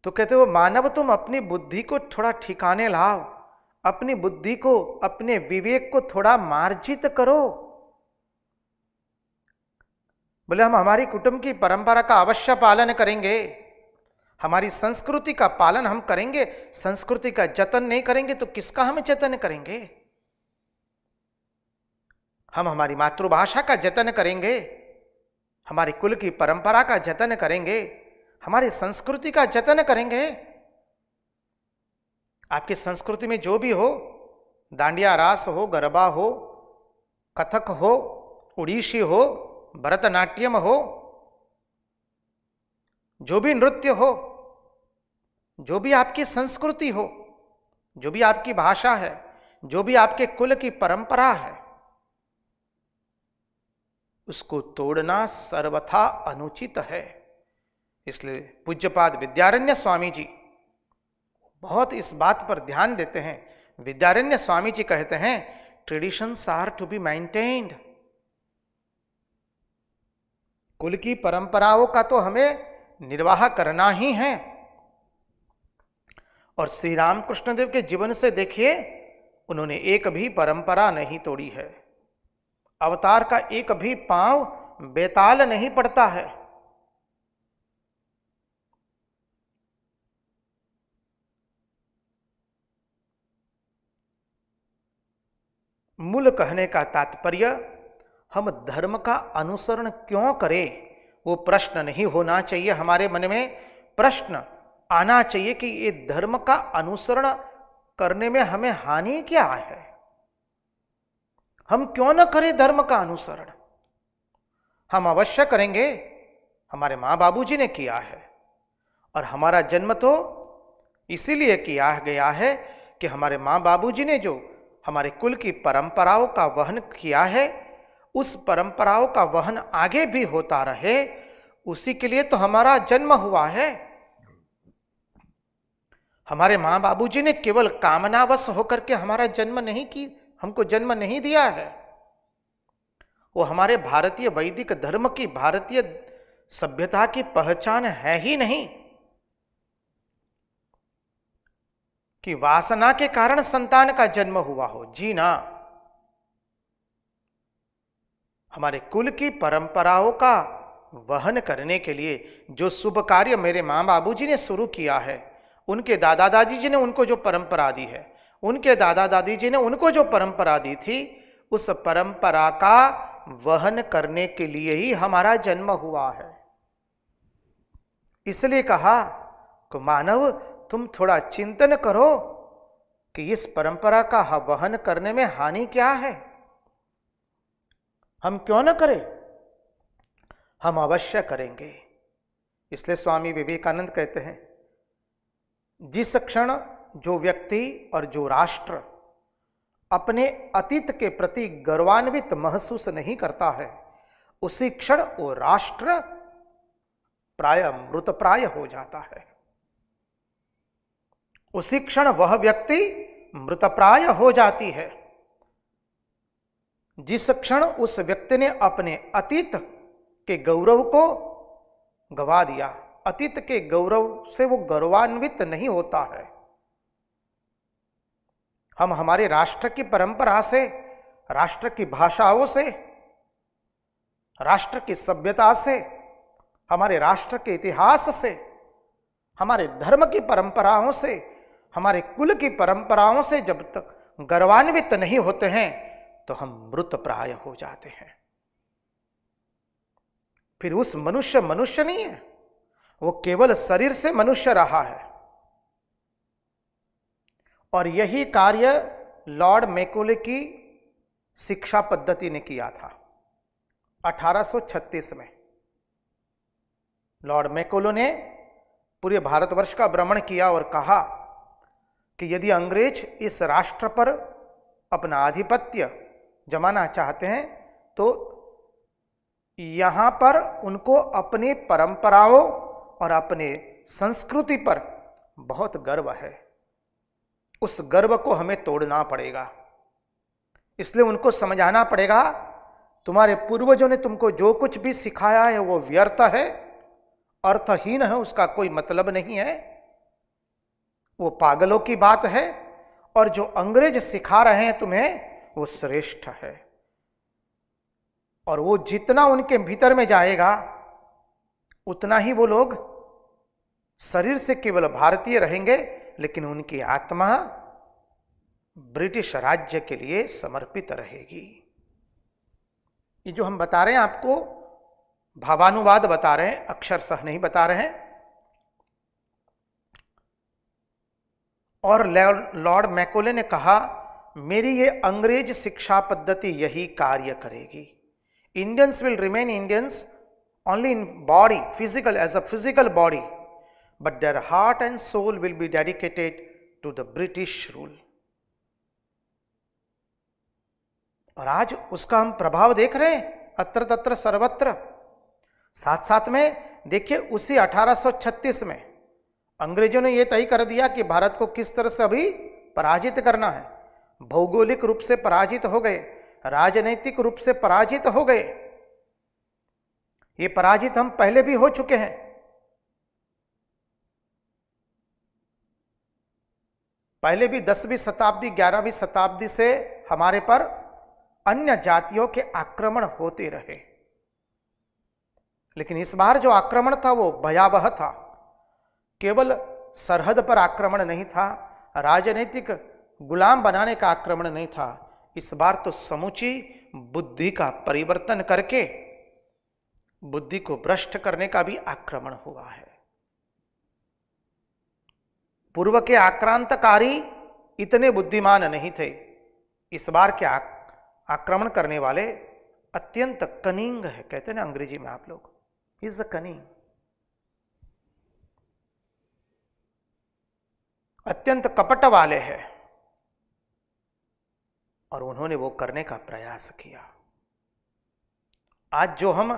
तो कहते हो मानव तुम अपनी बुद्धि को थोड़ा ठिकाने लाओ, अपनी बुद्धि को, अपने विवेक को थोड़ा मार्जित करो। बोले हम हमारी कुटुंब की परंपरा का अवश्य पालन करेंगे, हमारी संस्कृति का पालन हम करेंगे। संस्कृति का जतन नहीं करेंगे तो किसका हम जतन करेंगे? हम हमारी मातृभाषा का जतन करेंगे, हमारी कुल की परंपरा का जतन करेंगे, हमारी संस्कृति का जतन करेंगे। आपकी संस्कृति में जो भी हो, दांडिया रास हो, गरबा हो, कथक हो, उड़ीसी हो, भरतनाट्यम हो, जो भी नृत्य हो, जो भी आपकी संस्कृति हो, जो भी आपकी भाषा है, जो भी आपके कुल की परंपरा है, उसको तोड़ना सर्वथा अनुचित है। इसलिए पूज्यपाद विद्यारण्य स्वामी जी बहुत इस बात पर ध्यान देते हैं। विद्यारण्य स्वामी जी कहते हैं traditions are to be maintained. कुल की परंपराओं का तो हमें निर्वाह करना ही है। और श्री रामकृष्ण देव के जीवन से देखिए, उन्होंने एक भी परंपरा नहीं तोड़ी है। अवतार का एक भी पांव बेताल नहीं पड़ता है। मूल कहने का तात्पर्य, हम धर्म का अनुसरण क्यों करें, वो प्रश्न नहीं होना चाहिए हमारे मन में। प्रश्न आना चाहिए कि ये धर्म का अनुसरण करने में हमें हानि क्या है, हम क्यों न करें धर्म का अनुसरण। हम अवश्य करेंगे, हमारे माँ बाबूजी ने किया है। और हमारा जन्म तो इसीलिए किया गया है कि हमारे माँ बाबूजी ने जो हमारे कुल की परंपराओं का वहन किया है, उस परंपराओं का वहन आगे भी होता रहे, उसी के लिए तो हमारा जन्म हुआ है। हमारे माँ बाबूजी ने केवल कामनावश होकर के हमारा जन्म नहीं की, हमको जन्म नहीं दिया है। वो हमारे भारतीय वैदिक धर्म की, भारतीय सभ्यता की पहचान है ही नहीं कि वासना के कारण संतान का जन्म हुआ हो। जी ना, हमारे कुल की परंपराओं का वहन करने के लिए जो शुभ कार्य मेरे माँ बाबूजी ने शुरू किया है, उनके दादा दादी जी ने उनको जो परंपरा दी है, उनके दादा दादी जी ने उनको जो परंपरा दी थी, उस परंपरा का वहन करने के लिए ही हमारा जन्म हुआ है। इसलिए कहा कि मानव, तुम थोड़ा चिंतन करो कि इस परंपरा का वहन करने में हानि क्या है। हम क्यों न करें? हम अवश्य करेंगे। इसलिए स्वामी विवेकानंद कहते हैं, जिस क्षण जो व्यक्ति और जो राष्ट्र अपने अतीत के प्रति गौरवान्वित महसूस नहीं करता है, उसी क्षण वो राष्ट्र प्राय मृतप्राय हो जाता है। उसी क्षण वह व्यक्ति मृतप्राय हो जाती है। जिस क्षण उस व्यक्ति ने अपने अतीत के गौरव को गवा दिया, अतीत के गौरव से वो गौरवान्वित नहीं होता है। हम हमारे राष्ट्र की परंपरा से, राष्ट्र की भाषाओं से, राष्ट्र की सभ्यता से, हमारे राष्ट्र के इतिहास से, हमारे धर्म की परंपराओं से, हमारे कुल की परंपराओं से जब तक गौरवान्वित नहीं होते हैं, तो हम मृतप्राय हो जाते हैं। फिर उस मनुष्य मनुष्य नहीं है, वो केवल शरीर से मनुष्य रहा है। और यही कार्य लॉर्ड मैकॉले की शिक्षा पद्धति ने किया था 1836 में। लॉर्ड मैकॉले ने पूरे भारतवर्ष का भ्रमण किया और कहा कि यदि अंग्रेज इस राष्ट्र पर अपना आधिपत्य जमाना चाहते हैं, तो यहां पर उनको अपनी परंपराओं और अपने संस्कृति पर बहुत गर्व है। उस गर्व को हमें तोड़ना पड़ेगा। इसलिए उनको समझाना पड़ेगा, तुम्हारे पूर्वजों ने तुमको जो कुछ भी सिखाया है वो व्यर्थ है, अर्थहीन है, उसका कोई मतलब नहीं है, वो पागलों की बात है। और जो अंग्रेज सिखा रहे हैं तुम्हें, वो श्रेष्ठ है। और वो जितना उनके भीतर में जाएगा, उतना ही वो लोग शरीर से केवल भारतीय रहेंगे, लेकिन उनकी आत्मा ब्रिटिश राज्य के लिए समर्पित रहेगी। ये जो हम बता रहे हैं आपको, भावानुवाद बता रहे हैं, अक्षरशः नहीं बता रहे हैं। और लॉर्ड मैकॉले ने कहा, मेरी ये अंग्रेज शिक्षा पद्धति यही कार्य करेगी। Indians will remain Indians only in body, physical, as a physical body, but their heart and soul will be dedicated to the British rule. और आज उसका हम प्रभाव देख रहे हैं अत्र तत्र सर्वत्र। साथ साथ में देखिए, उसी 1836 में अंग्रेजों ने यह तय कर दिया कि भारत को किस तरह से अभी पराजित करना है। भौगोलिक रूप से पराजित हो गए, राजनीतिक रूप से पराजित हो गए। ये पराजित हम पहले भी हो चुके हैं। पहले भी 10वीं शताब्दी, 11वीं शताब्दी से हमारे पर अन्य जातियों के आक्रमण होते रहे, लेकिन इस बार जो आक्रमण था वो भयावह था। केवल सरहद पर आक्रमण नहीं था, राजनीतिक गुलाम बनाने का आक्रमण नहीं था। इस बार तो समूची बुद्धि का परिवर्तन करके बुद्धि को भ्रष्ट करने का भी आक्रमण हुआ है। पूर्व के आक्रांतकारी इतने बुद्धिमान नहीं थे। इस बार के आक्रमण करने वाले अत्यंत कनिंग है, कहते हैं ना अंग्रेजी में आप लोग, ही इज अ कनिंग, अत्यंत कपट वाले हैं, और उन्होंने वो करने का प्रयास किया। आज जो हम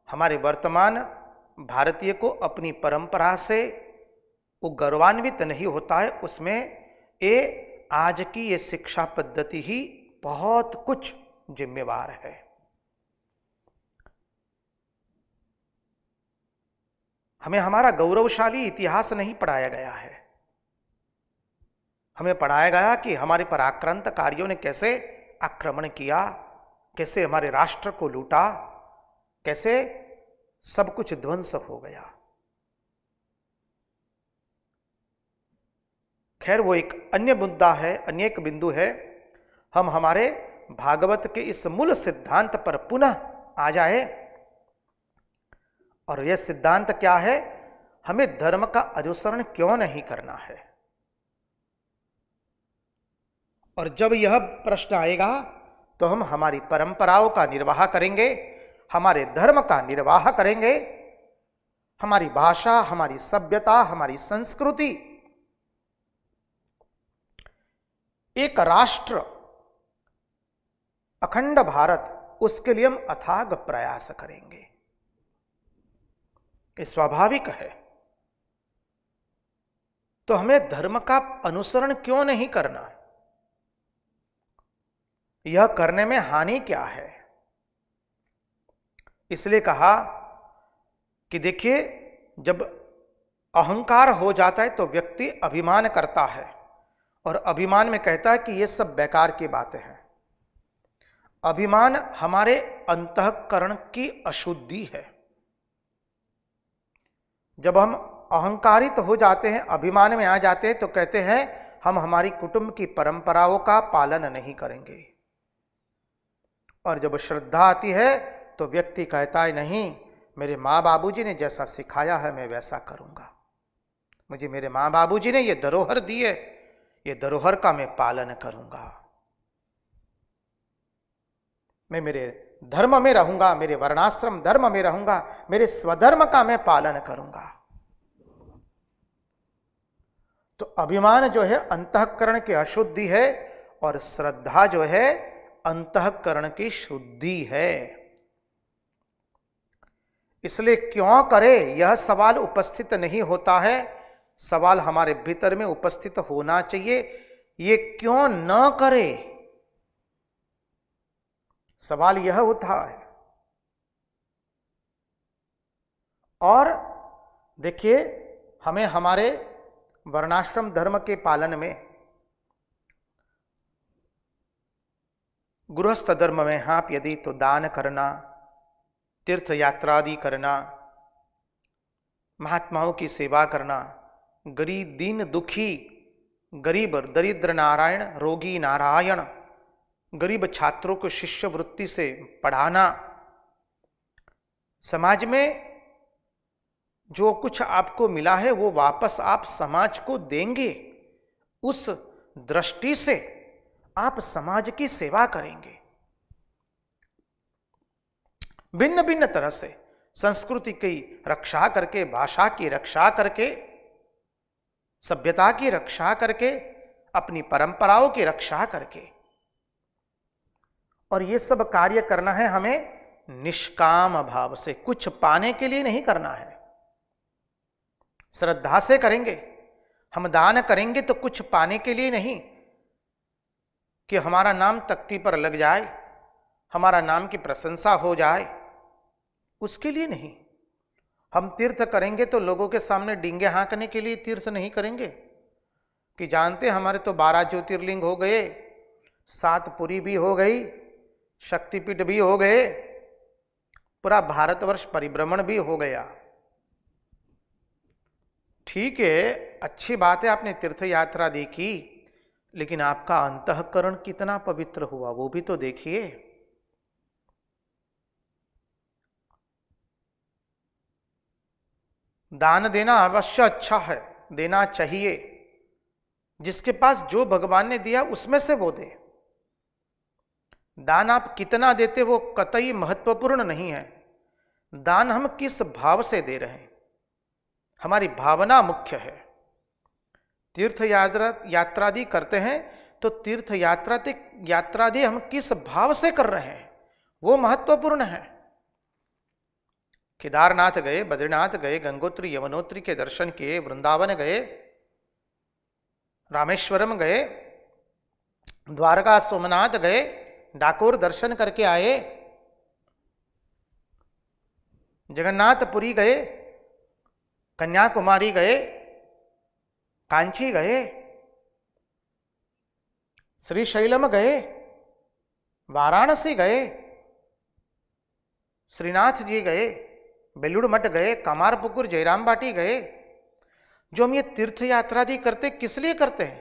हमारे वर्तमान भारतीय को अपनी परंपरा से वो गौरवान्वित नहीं होता है, उसमें ये आज की ये शिक्षा पद्धति ही बहुत कुछ जिम्मेवार है। हमें हमारा गौरवशाली इतिहास नहीं पढ़ाया गया है। हमें पढ़ाया गया कि हमारे पर आक्रांतकारियों ने कैसे आक्रमण किया, कैसे हमारे राष्ट्र को लूटा, कैसे सब कुछ ध्वंस हो गया। खैर वो एक अन्य मुद्दा है, अन्य एक बिंदु है। हम हमारे भागवत के इस मूल सिद्धांत पर पुनः आ जाए, और यह सिद्धांत क्या है, हमें धर्म का अनुसरण क्यों नहीं करना है। और जब यह प्रश्न आएगा तो हम हमारी परंपराओं का निर्वाह करेंगे, हमारे धर्म का निर्वाह करेंगे, हमारी भाषा, हमारी सभ्यता, हमारी संस्कृति, एक राष्ट्र, अखंड भारत, उसके लिए हम अथाग प्रयास करेंगे। ये स्वाभाविक है। तो हमें धर्म का अनुसरण क्यों नहीं करना? यह करने में हानि क्या है? इसलिए कहा कि देखिए, जब अहंकार हो जाता है तो व्यक्ति अभिमान करता है, और अभिमान में कहता है कि ये सब बेकार की बातें हैं। अभिमान हमारे अंतःकरण की अशुद्धि है। जब हम अहंकारित हो जाते हैं, अभिमान में आ जाते हैं, तो कहते हैं हम हमारी कुटुंब की परंपराओं का पालन नहीं करेंगे। और जब श्रद्धा आती है तो व्यक्ति कहता है नहीं, मेरे माँ बाबूजी ने जैसा सिखाया है मैं वैसा करूंगा, मुझे मेरे माँ बाबूजी ने ये धरोहर दी है, ये धरोहर का मैं पालन करूंगा, मैं मेरे धर्म में रहूंगा, मेरे वर्णाश्रम धर्म में रहूंगा, मेरे स्वधर्म का मैं पालन करूंगा। तो अभिमान जो है अंतःकरण की अशुद्धि है, और श्रद्धा जो है अंतःकरण की शुद्धि है। इसलिए क्यों करे यह सवाल उपस्थित नहीं होता है। सवाल हमारे भीतर में उपस्थित होना चाहिए, ये क्यों न करे, सवाल यह होता है। और देखिए, हमें हमारे वर्णाश्रम धर्म के पालन में, गृहस्थ धर्म में हाँ यदि तो दान करना, तीर्थ यात्रा आदि करना, महात्माओं की सेवा करना, गरीब दीन दुखी, गरीब दरिद्र नारायण, रोगी नारायण, गरीब छात्रों को शिष्यवृत्ति से पढ़ाना, समाज में जो कुछ आपको मिला है वो वापस आप समाज को देंगे, उस दृष्टि से आप समाज की सेवा करेंगे। भिन्न भिन्न तरह से संस्कृति की रक्षा करके, भाषा की रक्षा करके, सभ्यता की रक्षा करके, अपनी परंपराओं की रक्षा करके, और ये सब कार्य करना है हमें निष्काम भाव से, कुछ पाने के लिए नहीं करना है। श्रद्धा से करेंगे, हम दान करेंगे तो कुछ पाने के लिए नहीं, कि हमारा नाम तख्ती पर लग जाए, हमारा नाम की प्रशंसा हो जाए, उसके लिए नहीं। हम तीर्थ करेंगे तो लोगों के सामने डींगे हाँकने के लिए तीर्थ नहीं करेंगे, कि जानते हमारे तो 12 ज्योतिर्लिंग हो गए, 7 पुरी भी हो गई, शक्तिपीठ भी हो गए, पूरा भारतवर्ष परिभ्रमण भी हो गया। ठीक है, अच्छी बात है, आपने तीर्थ यात्रा देखी, लेकिन आपका अंतःकरण कितना पवित्र हुआ वो भी तो देखिए। दान देना अवश्य अच्छा है, देना चाहिए, जिसके पास जो भगवान ने दिया उसमें से वो दे। दान आप कितना देते वो कतई महत्वपूर्ण नहीं है, दान हम किस भाव से दे रहे हैं, हमारी भावना मुख्य है। तीर्थ यात्रादि करते हैं तो तीर्थ यात्रादि हम किस भाव से कर रहे हैं वो महत्वपूर्ण है। केदारनाथ गए, बद्रीनाथ गए, गंगोत्री यमुनोत्री के दर्शन किए, वृंदावन गए, रामेश्वरम गए, द्वारका सोमनाथ गए, डाकोर दर्शन करके आए, जगन्नाथपुरी गए, कन्याकुमारी गए, कांची गए, श्रीशैलम गए, वाराणसी गए, श्रीनाथ जी गए, बेलूड़ मठ गए, कामारपुकुर जयराम बाटी गए। जो हम ये तीर्थ यात्रादि करते किस लिए करते हैं?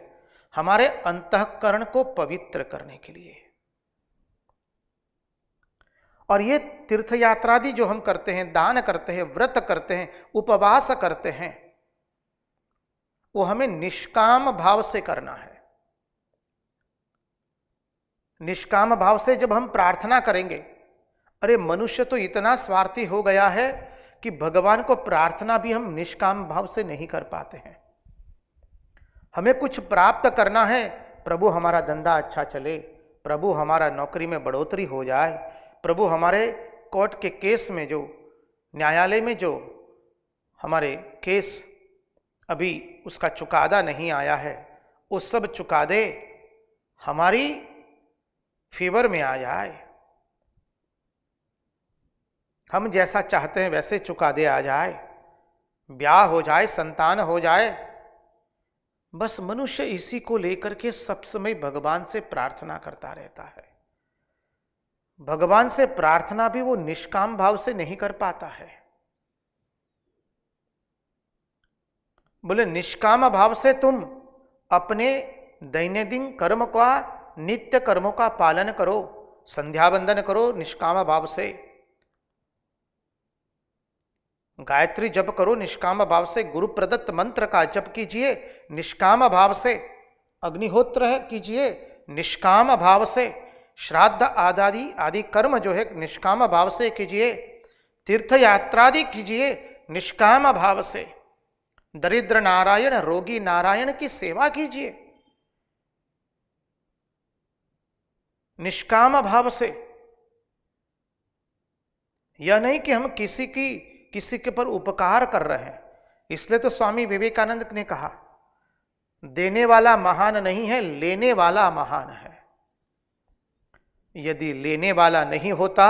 हमारे अंतःकरण को पवित्र करने के लिए। और ये तीर्थ यात्रादि जो हम करते हैं, दान करते हैं, व्रत करते हैं, उपवास करते हैं, वो हमें निष्काम भाव से करना है। निष्काम भाव से जब हम प्रार्थना करेंगे, अरे मनुष्य तो इतना स्वार्थी हो गया है कि भगवान को प्रार्थना भी हम निष्काम भाव से नहीं कर पाते हैं। हमें कुछ प्राप्त करना है, प्रभु हमारा धंधा अच्छा चले, प्रभु हमारा नौकरी में बढ़ोतरी हो जाए, प्रभु हमारे कोर्ट के केस में, जो न्यायालय में जो हमारे केस अभी उसका चुकादा नहीं आया है, वो सब चुकादे हमारी फेवर में आ जाए, हम जैसा चाहते हैं वैसे चुकादे आ जाए, ब्याह हो जाए, संतान हो जाए। बस मनुष्य इसी को लेकर के सब समय भगवान से प्रार्थना करता रहता है। भगवान से प्रार्थना भी वो निष्काम भाव से नहीं कर पाता है। बोले निष्काम भाव से तुम अपने दैनंदिन कर्म का, नित्य कर्मों का पालन करो, संध्या वंदन करो निष्काम भाव से, गायत्री जप करो निष्काम भाव से, गुरु प्रदत्त मंत्र का जप कीजिए निष्काम भाव से, अग्निहोत्र कीजिए निष्काम भाव से, श्राद्ध आदि कर्म जो है निष्काम भाव से कीजिए, तीर्थ यात्रादि कीजिए निष्काम भाव से, दरिद्र नारायण, रोगी नारायण की सेवा कीजिए निष्काम भाव से। यह नहीं कि हम किसी के पर उपकार कर रहे हैं। इसलिए तो स्वामी विवेकानंद ने कहा, देने वाला महान नहीं है, लेने वाला महान है। यदि लेने वाला नहीं होता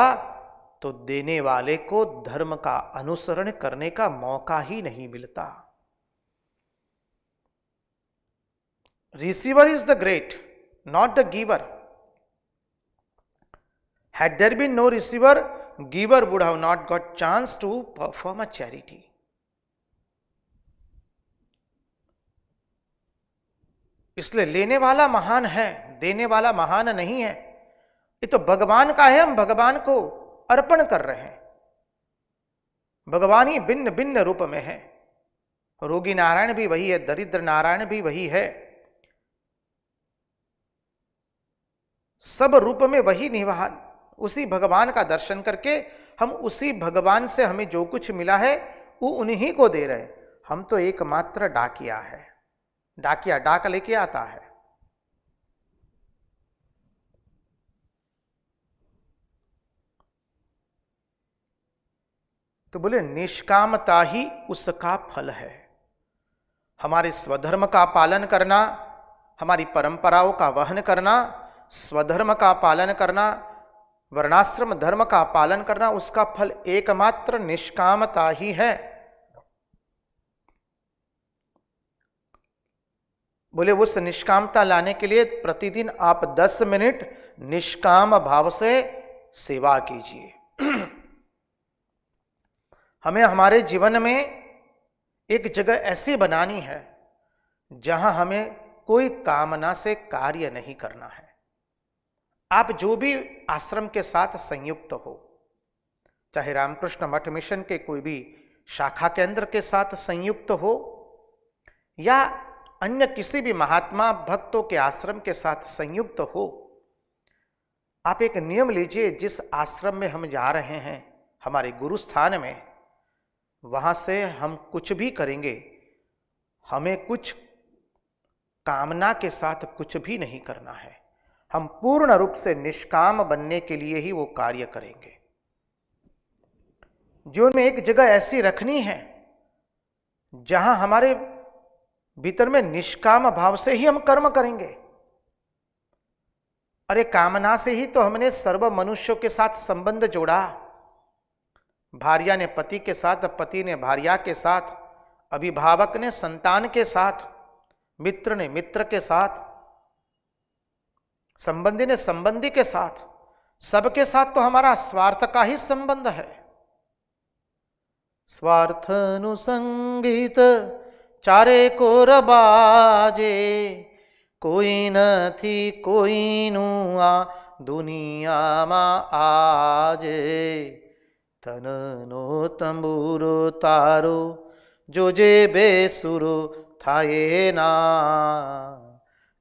तो देने वाले को धर्म का अनुसरण करने का मौका ही नहीं मिलता। Receiver is the great, not the giver. Had there been no receiver, giver would have not got chance to perform a charity. इसलिए लेने वाला महान है, देने वाला महान नहीं है। ये तो भगवान का है, हम भगवान को अर्पण कर रहे हैं। भगवान ही भिन्न भिन्न रूप में है। रोगी नारायण भी वही है, दरिद्र नारायण भी वही है, सब रूप में वही निवाहन। उसी भगवान का दर्शन करके हम उसी भगवान से हमें जो कुछ मिला है वो उन्हीं को दे रहे। हम तो एकमात्र डाकिया है, डाकिया डाक लेके आता है। तो बोले निष्कामता ही उसका फल है। हमारे स्वधर्म का पालन करना, हमारी परंपराओं का वहन करना, स्वधर्म का पालन करना, वर्णाश्रम धर्म का पालन करना, उसका फल एकमात्र निष्कामता ही है। बोले उस निष्कामता लाने के लिए प्रतिदिन आप 10 मिनट निष्काम भाव से सेवा कीजिए। हमें हमारे जीवन में एक जगह ऐसी बनानी है जहां हमें कोई कामना से कार्य नहीं करना है। आप जो भी आश्रम के साथ संयुक्त हो, चाहे रामकृष्ण मठ मिशन के कोई भी शाखा केंद्र के साथ संयुक्त हो या अन्य किसी भी महात्मा भक्तों के आश्रम के साथ संयुक्त हो, आप एक नियम लीजिए, जिस आश्रम में हम जा रहे हैं हमारे गुरु स्थान में, वहां से हम कुछ भी करेंगे, हमें कुछ कामना के साथ कुछ भी नहीं करना है। हम पूर्ण रूप से निष्काम बनने के लिए ही वो कार्य करेंगे। जीवन में एक जगह ऐसी रखनी है जहां हमारे भीतर में निष्काम भाव से ही हम कर्म करेंगे। अरे कामना से ही तो हमने सर्व मनुष्यों के साथ संबंध जोड़ा। भार्या ने पति के साथ, पति ने भार्या के साथ, अभिभावक ने संतान के साथ, मित्र ने मित्र के साथ, संबंधी ने संबंधी के साथ, सबके साथ तो हमारा स्वार्थ का ही संबंध है। स्वार्थानुसंगित चारे कोर बाजे, कोई नथी कोईनु आ दुनिया मा आजे। तननो तंबूरो तारो जोजे बेसुरो थाये ना,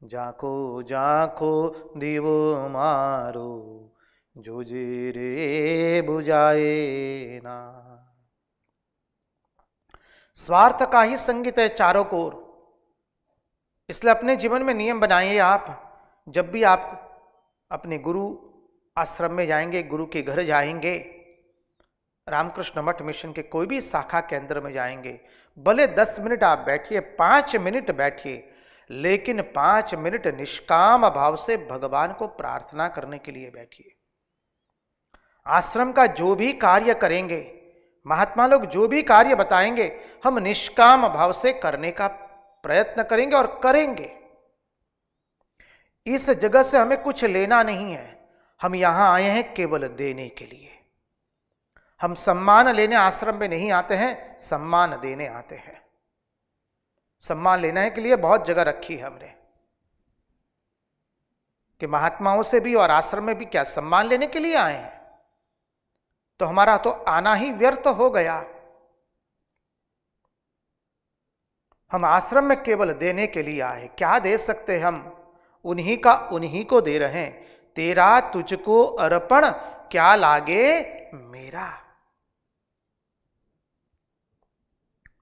जाको जाको दीवो मारो जोजे रे बुझाए ना। स्वार्थ का ही संगीत है चारों कोर। इसलिए अपने जीवन में नियम बनाइए। आप जब भी आप अपने गुरु आश्रम में जाएंगे, गुरु के घर जाएंगे, रामकृष्ण मठ मिशन के कोई भी शाखा केंद्र में जाएंगे, भले 10 मिनट आप बैठिए, 5 मिनट बैठिए, लेकिन 5 मिनट निष्काम भाव से भगवान को प्रार्थना करने के लिए बैठिए। आश्रम का जो भी कार्य करेंगे, महात्मा लोग जो भी कार्य बताएंगे, हम निष्काम भाव से करने का प्रयत्न करेंगे और करेंगे। इस जगह से हमें कुछ लेना नहीं है। हम यहां आए हैं केवल देने के लिए। हम सम्मान लेने आश्रम में नहीं आते हैं, सम्मान देने आते हैं। सम्मान लेने के लिए बहुत जगह रखी है हमने कि महात्माओं से भी और आश्रम में भी क्या सम्मान लेने के लिए आए हैं, तो हमारा तो आना ही व्यर्थ हो गया। हम आश्रम में केवल देने के लिए आए। क्या दे सकते हम? उन्हीं का उन्हीं को दे रहे हैं। तेरा तुझको अर्पण क्या लागे मेरा।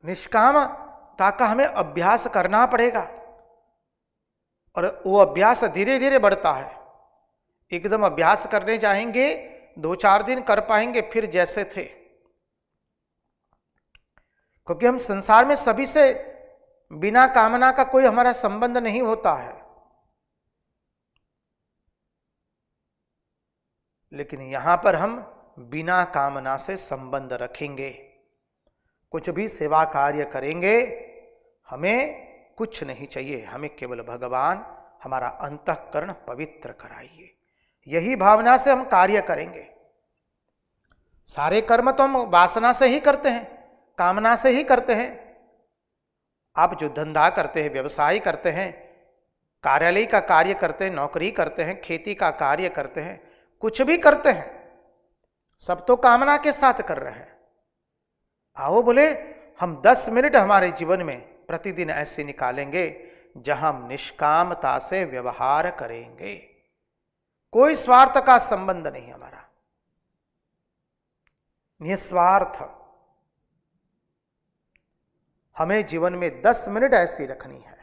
निष्कामता का हमें अभ्यास करना पड़ेगा और वो अभ्यास धीरे धीरे बढ़ता है। एकदम अभ्यास करने जाएंगे, 2-4 दिन कर पाएंगे, फिर जैसे थे। क्योंकि हम संसार में सभी से बिना कामना का कोई हमारा संबंध नहीं होता है, लेकिन यहां पर हम बिना कामना से संबंध रखेंगे। कुछ भी सेवा कार्य करेंगे, हमें कुछ नहीं चाहिए, हमें केवल भगवान हमारा अंतःकरण पवित्र कराइए। यही भावना से हम कार्य करेंगे। सारे कर्म तो हम वासना से ही करते हैं, कामना से ही करते हैं। आप जो धंधा करते हैं, व्यवसाय करते हैं, कार्यालय का कार्य करते हैं, नौकरी करते हैं, खेती का कार्य करते हैं, कुछ भी करते हैं, सब तो कामना के साथ कर रहे हैं। आओ बोले हम 10 मिनट हमारे जीवन में प्रतिदिन ऐसे निकालेंगे जहां हम निष्कामता से व्यवहार करेंगे। कोई स्वार्थ का संबंध नहीं हमारा, निस्वार्थ। हमें जीवन में 10 मिनट ऐसी रखनी है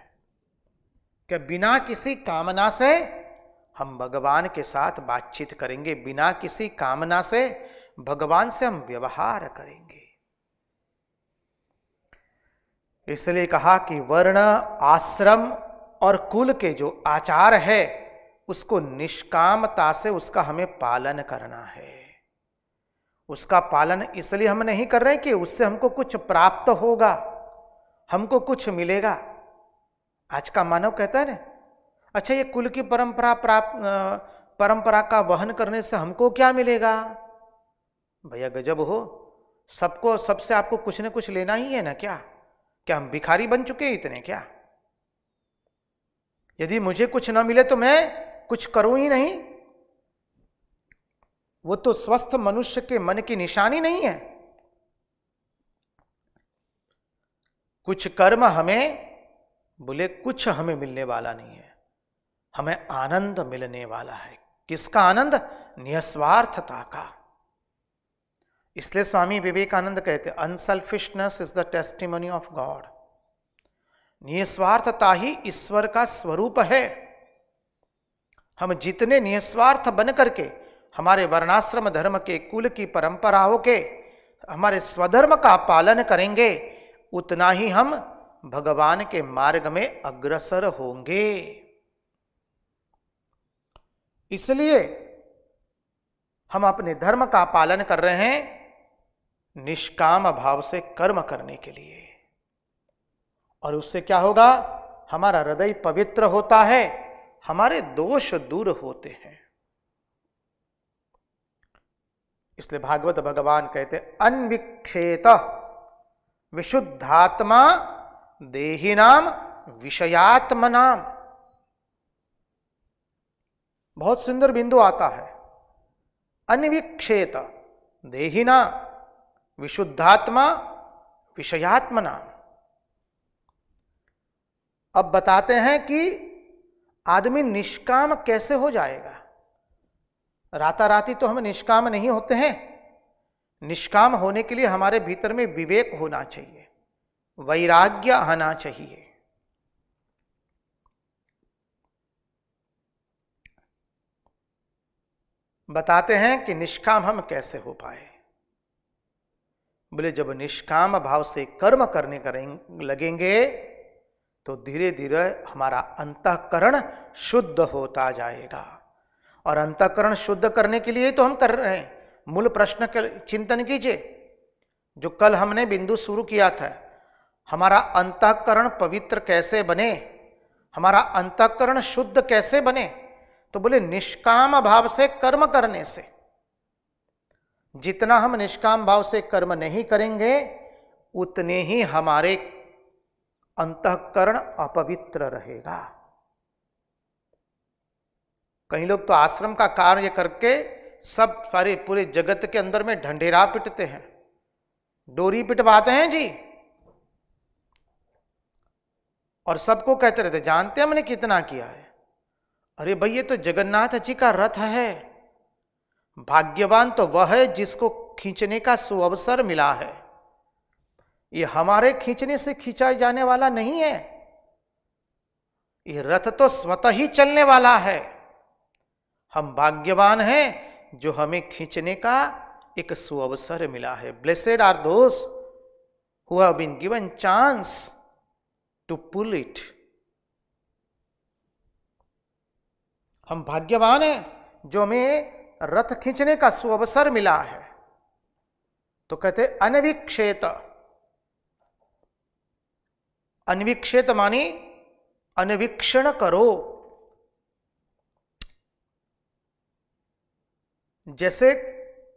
कि बिना किसी कामना से हम भगवान के साथ बातचीत करेंगे, बिना किसी कामना से भगवान से हम व्यवहार करेंगे। इसलिए कहा कि वर्ण, आश्रम और कुल के जो आचार है उसको निष्कामता से उसका हमें पालन करना है। उसका पालन इसलिए हम नहीं कर रहे कि उससे हमको कुछ प्राप्त होगा, हमको कुछ मिलेगा। आज का मानव कहता है ना, अच्छा ये कुल की परंपरा का वहन करने से हमको क्या मिलेगा? भैया गजब हो, सबको सबसे आपको कुछ न कुछ लेना ही है ना। क्या हम भिखारी बन चुके हैं इतने क्या? यदि मुझे कुछ ना मिले तो मैं कुछ करूं ही नहीं, वो तो स्वस्थ मनुष्य के मन की निशानी नहीं है। कुछ कर्म हमें बोले कुछ हमें मिलने वाला नहीं है, हमें आनंद मिलने वाला है। किसका आनंद? निस्वार्थता का। इसलिए स्वामी विवेकानंद कहते unselfishness is the testimony of God. निस्वार्थता ही ईश्वर का स्वरूप है। हम जितने निस्वार्थ बन करके हमारे वर्णाश्रम धर्म के कुल की परंपराओं के हमारे स्वधर्म का पालन करेंगे, उतना ही हम भगवान के मार्ग में अग्रसर होंगे। इसलिए हम अपने धर्म का पालन कर रहे हैं निष्काम भाव से कर्म करने के लिए, और उससे क्या होगा, हमारा हृदय पवित्र होता है, हमारे दोष दूर होते हैं। इसलिए भागवत भगवान कहते अन्विक्षेत विशुद्धात्मा देहिनाम विषयात्मनाम। बहुत सुंदर बिंदु आता है, अन्विक्षेत देहिना विशुद्धात्मा विषयात्मना। अब बताते हैं कि आदमी निष्काम कैसे हो जाएगा। राताराती तो हम निष्काम नहीं होते हैं। निष्काम होने के लिए हमारे भीतर में विवेक होना चाहिए, वैराग्य आना चाहिए। बताते हैं कि निष्काम हम कैसे हो पाए। बोले जब निष्काम भाव से कर्म करने लगेंगे तो धीरे धीरे हमारा अंतःकरण शुद्ध होता जाएगा। और अंतःकरण शुद्ध करने के लिए तो हम कर रहे हैं। मूल प्रश्न का चिंतन कीजिए, जो कल हमने बिंदु शुरू किया था, हमारा अंतःकरण पवित्र कैसे बने, हमारा अंतःकरण शुद्ध कैसे बने। तो बोले निष्काम भाव से कर्म करने से। जितना हम निष्काम भाव से कर्म नहीं करेंगे उतने ही हमारे अंतःकरण अपवित्र रहेगा। कई लोग तो आश्रम का कार्य करके सब सारे पूरे जगत के अंदर में ढंढेरा पिटते हैं, डोरी पिटवाते हैं जी, और सबको कहते रहते जानते हमने कितना किया है। अरे भाई ये तो जगन्नाथ जी का रथ है। भाग्यवान तो वह है जिसको खींचने का सुअवसर मिला है। ये हमारे खींचने से खींचा जाने वाला नहीं है। ये रथ तो स्वतः ही चलने वाला है। हम भाग्यवान हैं जो हमें खींचने का एक सुअवसर मिला है। Blessed are those who have been given chance to pull it. हम भाग्यवान हैं जो हमें रथ खींचने का सुअवसर मिला है। तो कहते अनविक्षेत। अनविक्षेत मानी अनवीक्षण करो। जैसे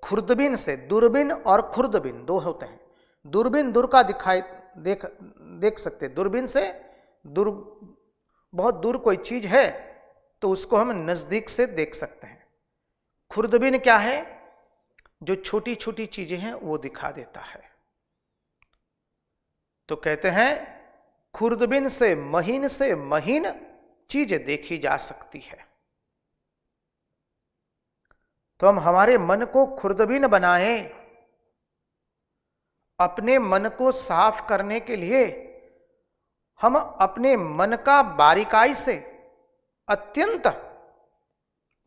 खुर्दबीन से, दूरबीन और खुर्दबीन दो होते हैं। दूरबीन दूर का दिखाई देख सकते, दूरबीन से दूर, बहुत दूर कोई चीज है तो उसको हम नजदीक से देख सकते हैं। खुर्दबीन क्या है, जो छोटी छोटी चीजें हैं वो दिखा देता है। तो कहते हैं खुर्दबीन से महीन चीज देखी जा सकती है। तो हम हमारे मन को खुर्दबीन बनाएं। अपने मन को साफ करने के लिए हम अपने मन का बारीकाई से अत्यंत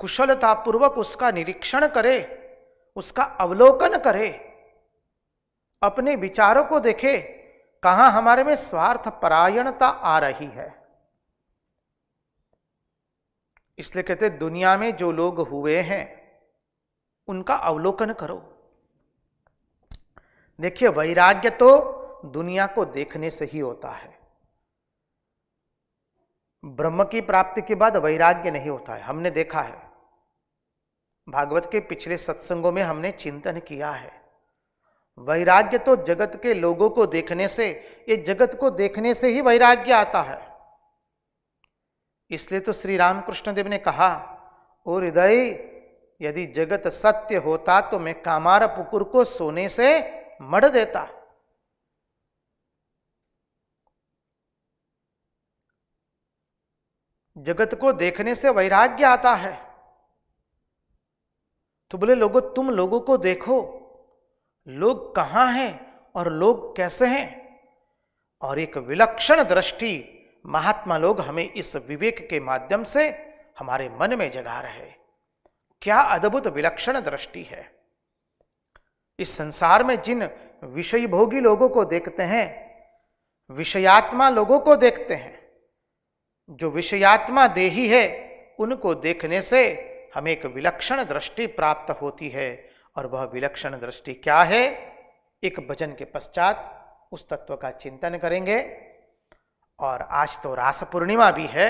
कुशलतापूर्वक उसका निरीक्षण करें, उसका अवलोकन करें, अपने विचारों को देखें, कहां हमारे में स्वार्थ परायणता आ रही है। इसलिए कहते दुनिया में जो लोग हुए हैं उनका अवलोकन करो। देखिए वैराग्य तो दुनिया को देखने से ही होता है। ब्रह्म की प्राप्ति के बाद वैराग्य नहीं होता है। हमने देखा है, भागवत के पिछले सत्संगों में हमने चिंतन किया है। वैराग्य तो जगत के लोगों को देखने से, ये जगत को देखने से ही वैराग्य आता है। इसलिए तो श्री रामकृष्ण देव ने कहा, ओ हृदय यदि जगत सत्य होता तो मैं कामार पुकुर को सोने से मढ़ देता। जगत को देखने से वैराग्य आता है। तो बोले लोगों, तुम लोगों को देखो, लोग कहाँ हैं और लोग कैसे हैं, और एक विलक्षण दृष्टि महात्मा लोग हमें इस विवेक के माध्यम से हमारे मन में जगा रहे। क्या अद्भुत विलक्षण दृष्टि है। इस संसार में जिन विषय भोगी लोगों को देखते हैं, विषयात्मा लोगों को देखते हैं, जो विषयात्मा देही है, उनको देखने से हमें एक विलक्षण दृष्टि प्राप्त होती है। और वह विलक्षण दृष्टि क्या है, एक भजन के पश्चात उस तत्व का चिंतन करेंगे। और आज तो रास पूर्णिमा भी है,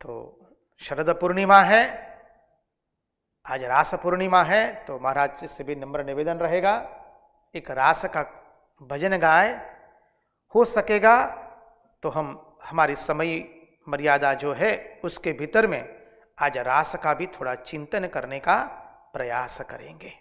तो शरद पूर्णिमा है, आज रास पूर्णिमा है, तो महाराज से भी नम्र निवेदन रहेगा, एक रास का भजन गाए। हो सकेगा तो हम हमारी समय मर्यादा जो है उसके भीतर में आज रास का भी थोड़ा चिंतन करने का प्रयास करेंगे।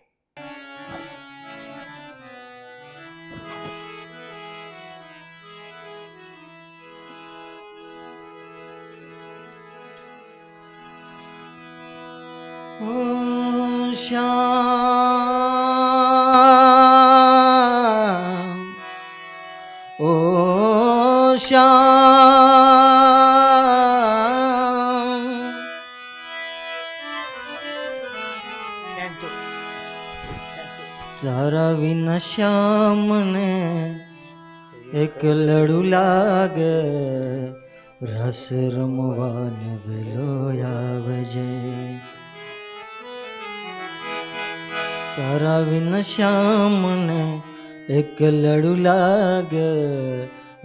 ओ श्याम, ओ श्याम, तारा विना श्याम ने एक लड़ू लागे, रस रमवान वेलो आवजे। तारा विना श्याम ने एक लड़ू लागे,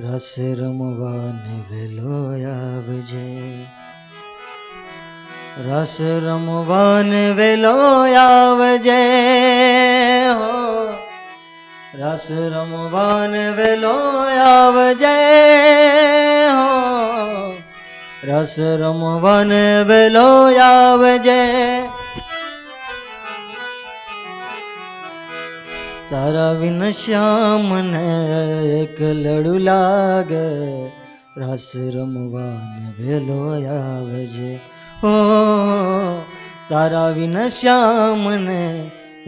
रस रमवान वेलो आवजे। रस रमवान वेलो आवजे हो, रस रमवान वेलो आवजे हो, रस रमवान वेलो आवजे। तारा बिन श्याम ने एक लड़ू लागे, रस रमवान वेलो आवजे। हो तारा बिन श्याम ने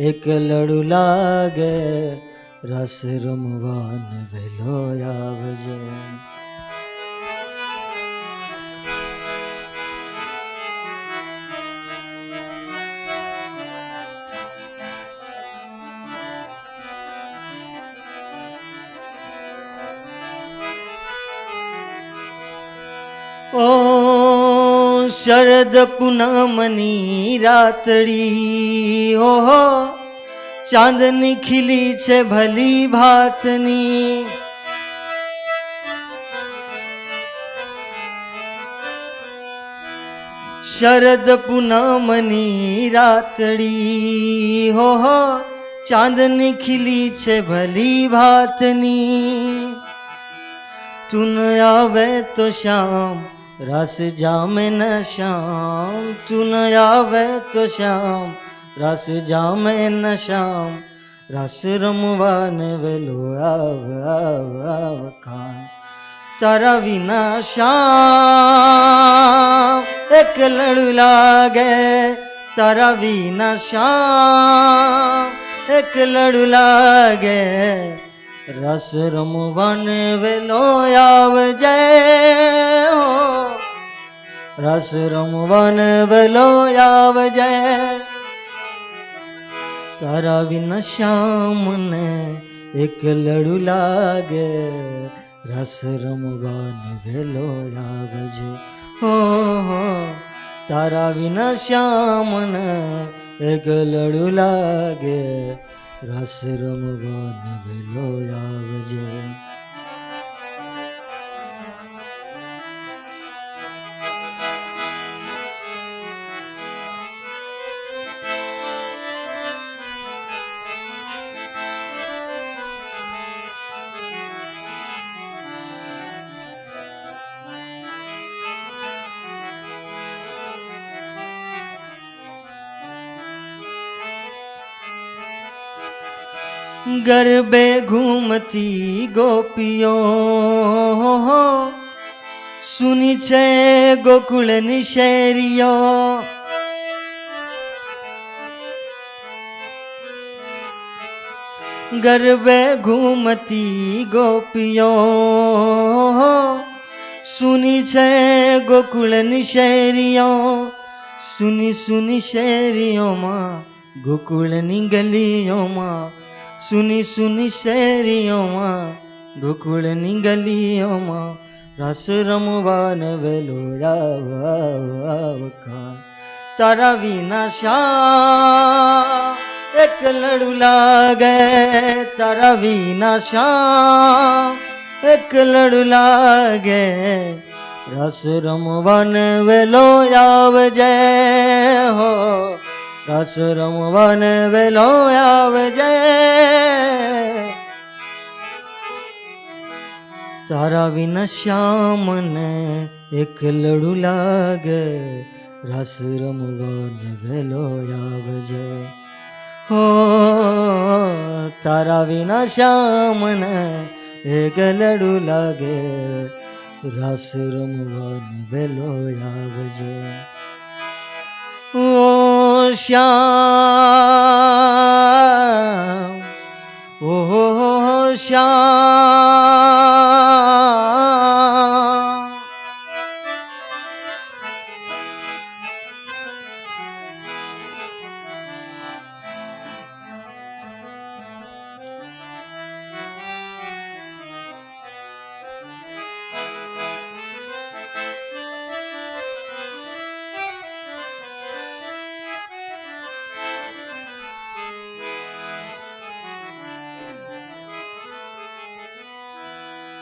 एक लड़ू लागे, रस रमवान वेलो आवजे। ओ शरद पूनमनी रातड़ी हो, चांदनी खिली छे भली भातनी। शरद पूनमनी रातड़ी हो, चांदनी खिली छे भली भातनी। तू न आवे तो श्याम रस जामे न श्याम, तू न आवे तो श्याम रस जामे न श्याम। रस रमवान वेलो आव आव आव खान। तारा विना श्याम एक लड़ू लागे, तारा विना श्याम एक लड़ू लागे। रस रमवान वेलो आवजे हो, रस रमवान वेलो आवजे। तारा बिन श्याम ने एक लड़ू लागे, रस रमवान वेलो आवजे। हो तारा बिन श्याम ने एक लड़ू लागे, रस रमवान वेलो आवजे। गरबे घूमती गोपियों सुनी छे गोकुल निशेरियो। गरबे घूमती गोपियों सुनी छे गोकुळनी शેરીઓ सुनी सुनी શેરીઓમાં ગોકુળની ગલીઓમાં સુની સુની શેરીઓમાં ગોકુળની ગલીઓમાં રસ રમવાને વેલો આવકાન તારા વિના શ્યામ એક લડુ લાગે તારા વિના શ્યામ એક લડુ લાગે રસ રમવાને વેલો આવજે હો રસ રમવાને વેલો આવજે તારા વિના શ્યામને એક લડુ લાગે રસ રમવાને વેલો આવજે હો તારા વિના શ્યામને એક લડુ લાગે રસ રમવાને વેલો આવજે ઓ શ્યામ ઓ શ્યામ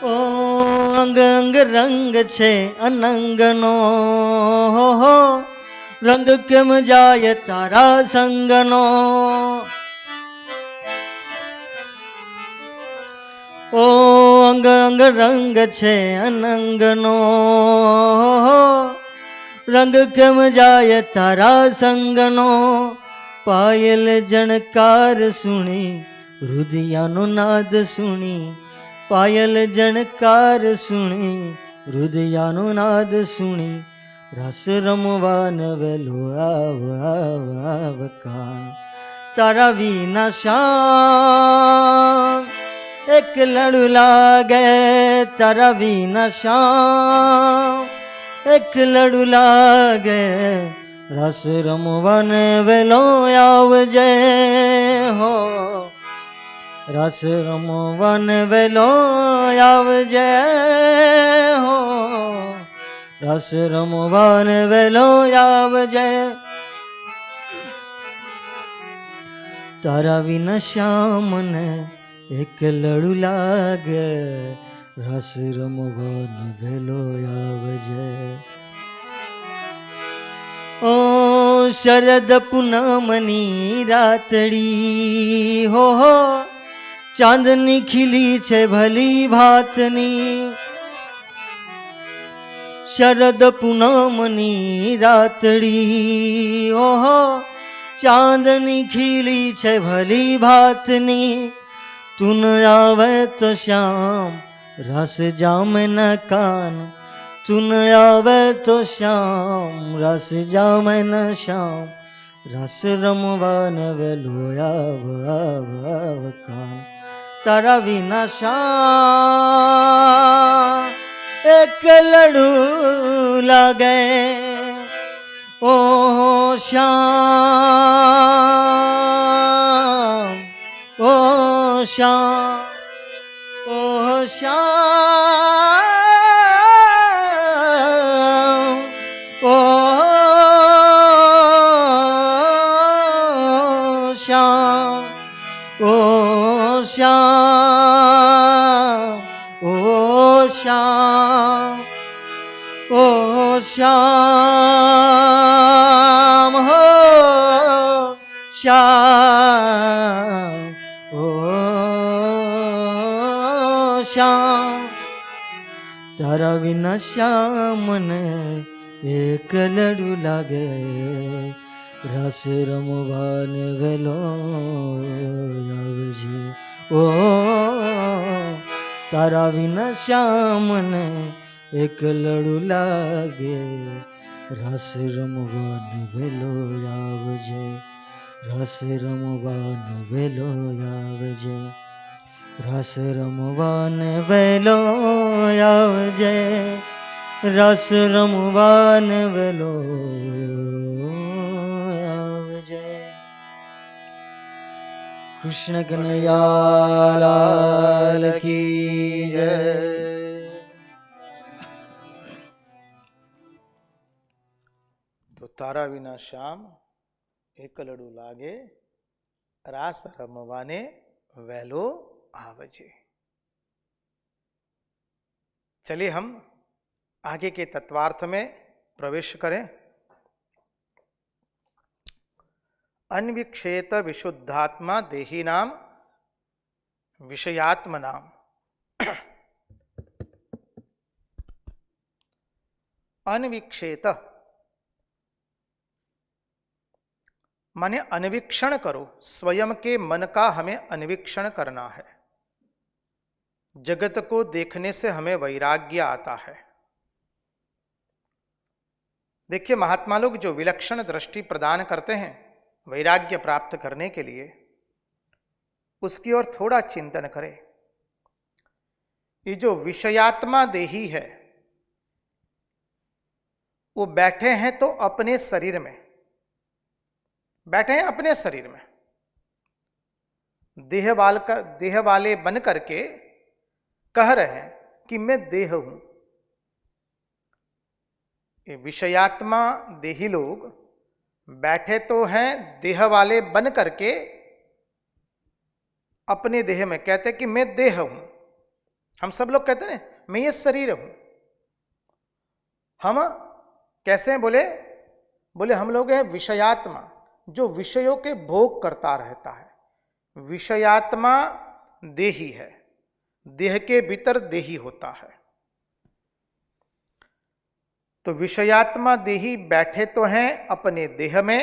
ઓ અંગ અંગ રંગ છે અનંગનો રંગ કેમ જાય તારા સંગનો ઓ અંગ અંગ રંગ છે અનંગનો રંગ કેમ જાય તારા સંગનો પાયલ જણકાર સુણી રુદિયાનો નાદ સુણી પાયલ જણકાર સુણી રુદિયાનો નાદ સુણી રસ રમવાને વેલો આવકાન તારા વિના શ્યામ એક લડુ લાગે તારા વિના શ્યામ એક લડુ લાગે રસ રમવાને વેલો આવજે હો રસ રમવાને વેલો આવજે હો રસ રમવાને વેલો આવજે તારા વિના શ્યામને એક લડુ લાગે રસ રમવાને વેલો આવજે ઓ શરદ પૂનમની રાતડી હો ચાંદની ખીલી છે ભલી ભાતની શરદ પૂનમની રાતડી ઓહો ચાંદની ખીલી છે ભલી ભાતની તું આવે તો શ્યામ રસ જામે ન કાન તું આવે તો શ્યામ રસ જામે ન શ્યામ રસ રમવાને વેલો આવકાન તારા વિના શ્યામ એક લડુ લાગે ઓ શ્યામ ઓ શ્યામ ઓ શ્યામ ઓ શ્યામ ઓ શ્યામ ઓ શ્યામ ઓ શ્યામ હો શ્યામ ઓ શ્યામ તારા વિના શ્યામને એક લડુ લાગે રસ રમવાને વેલો આવજે ઓ તારા વિના શ્યામને એક લડુ લાગે રસ રમવાને વેલો આવજે રસ રમવાન વેલો આવજે, રસ રમવાન વેલો આવજે, રસ રમવાન વેલો આવજે. કૃષ્ણ કનૈયા લાલ કી જય. તો તારા વિના શ્યામ એકલડું લાગે, રાસ રમવાને वैलो आवजे. चलिए हम आगे के तत्वार्थ में प्रवेश करें. अन्विक्षेत विशुद्धात्मा देही नाम विषयात्म नाम. अन्विक्षेत माने अन्वीक्षण करो. स्वयं के मन का हमें अन्वीक्षण करना है. जगत को देखने से हमें वैराग्य आता है. देखिए, महात्मा लोग जो विलक्षण दृष्टि प्रदान करते हैं वैराग्य प्राप्त करने के लिए, उसकी ओर थोड़ा चिंतन करें. ये जो विषयात्मा देही है वो बैठे हैं तो अपने शरीर में बैठे हैं, अपने शरीर में देह वाले बन करके कह रहे हैं कि मैं देह हूं. ये विषयात्मा देही लोग बैठे तो हैं देह वाले बन करके अपने देह में, कहते कि मैं देह हूं. हम सब लोग कहते हैं मैं ये शरीर हूं. हम कैसे हैं? बोले हम लोग हैं विषयात्मा, जो विषयों के भोग करता रहता है. विषयात्मा देही है, देह के भीतर देही होता है. तो विषयात्मा देही बैठे तो हैं अपने देह में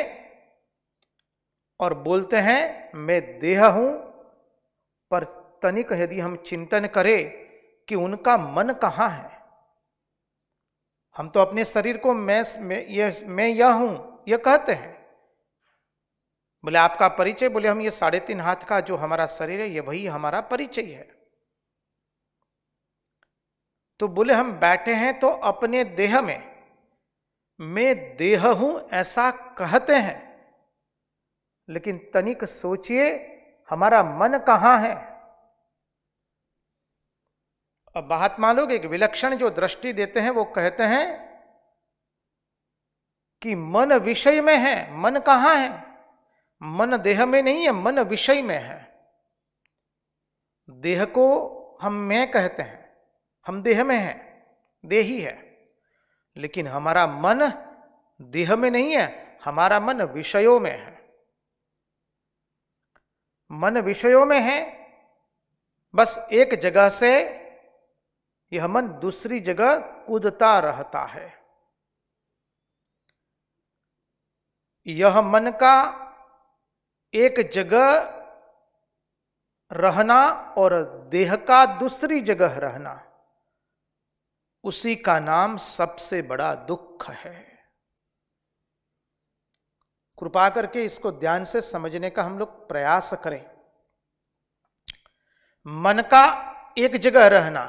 और बोलते हैं मैं देह हूं, पर तनिक यदि हम चिंतन करें कि उनका मन कहां है. हम तो अपने शरीर को मैं यह हूं यह कहते हैं. बोले आपका परिचय? बोले हम ये 3.5 हाथ का जो हमारा शरीर है ये वही हमारा परिचय है. तो बोले हम बैठे हैं तो अपने देह में मैं देह हूं ऐसा कहते हैं, लेकिन तनिक सोचिए हमारा मन कहां है. अब महात्मा लोग एक विलक्षण जो दृष्टि देते हैं वो कहते हैं कि मन विषय में है. मन कहां है? मन देह में नहीं है, मन विषय में है. देह को हम मैं कहते हैं, हम देह में हैं, देही है, लेकिन हमारा मन देह में नहीं है, हमारा मन विषयों में है. मन विषयों में है, बस एक जगह से यह मन दूसरी जगह कूदता रहता है. यह मन का एक जगह रहना और देह का दूसरी जगह रहना, उसी का नाम सबसे बड़ा दुख है. कृपा करके इसको ध्यान से समझने का हम लोग प्रयास करें. मन का एक जगह रहना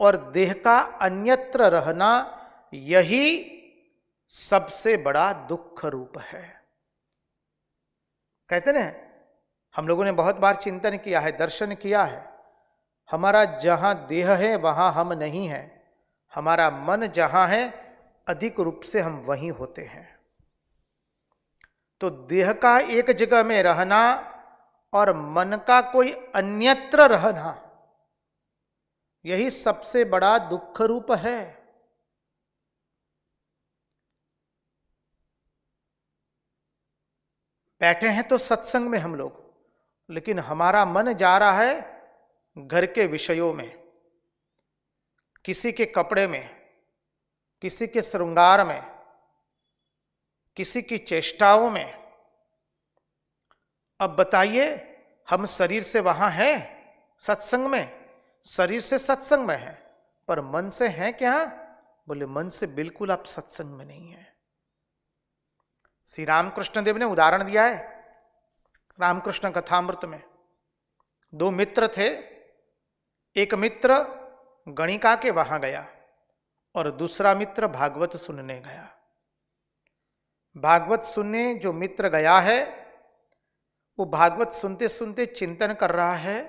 और देह का अन्यत्र रहना, यही सबसे बड़ा दुख रूप है. कहते ना, हम लोगों ने बहुत बार चिंतन किया है, दर्शन किया है. हमारा जहां देह है वहां हम नहीं हैं, हमारा मन जहां है अधिक रूप से हम वहीं होते हैं. तो देह का एक जगह में रहना और मन का कोई अन्यत्र रहना, यही सबसे बड़ा दुख रूप है. बैठे हैं तो सत्संग में हम लोग, लेकिन हमारा मन जा रहा है घर के विषयों में, किसी के कपड़े में, किसी के श्रृंगार में, किसी की चेष्टाओं में. अब बताइए, हम शरीर से वहां हैं सत्संग में, शरीर से सत्संग में है, पर मन से हैं क्या? बोले मन से बिल्कुल आप सत्संग में नहीं है. श्री रामकृष्ण देव ने उदाहरण दिया है. रामकृष्ण कथामृत में। दो मित्र थे, एक मित्र गणिका के वहां गया और दूसरा मित्र भागवत सुनने गया। भागवत सुनने जो मित्र गया है वो भागवत सुनते सुनते चिंतन कर रहा है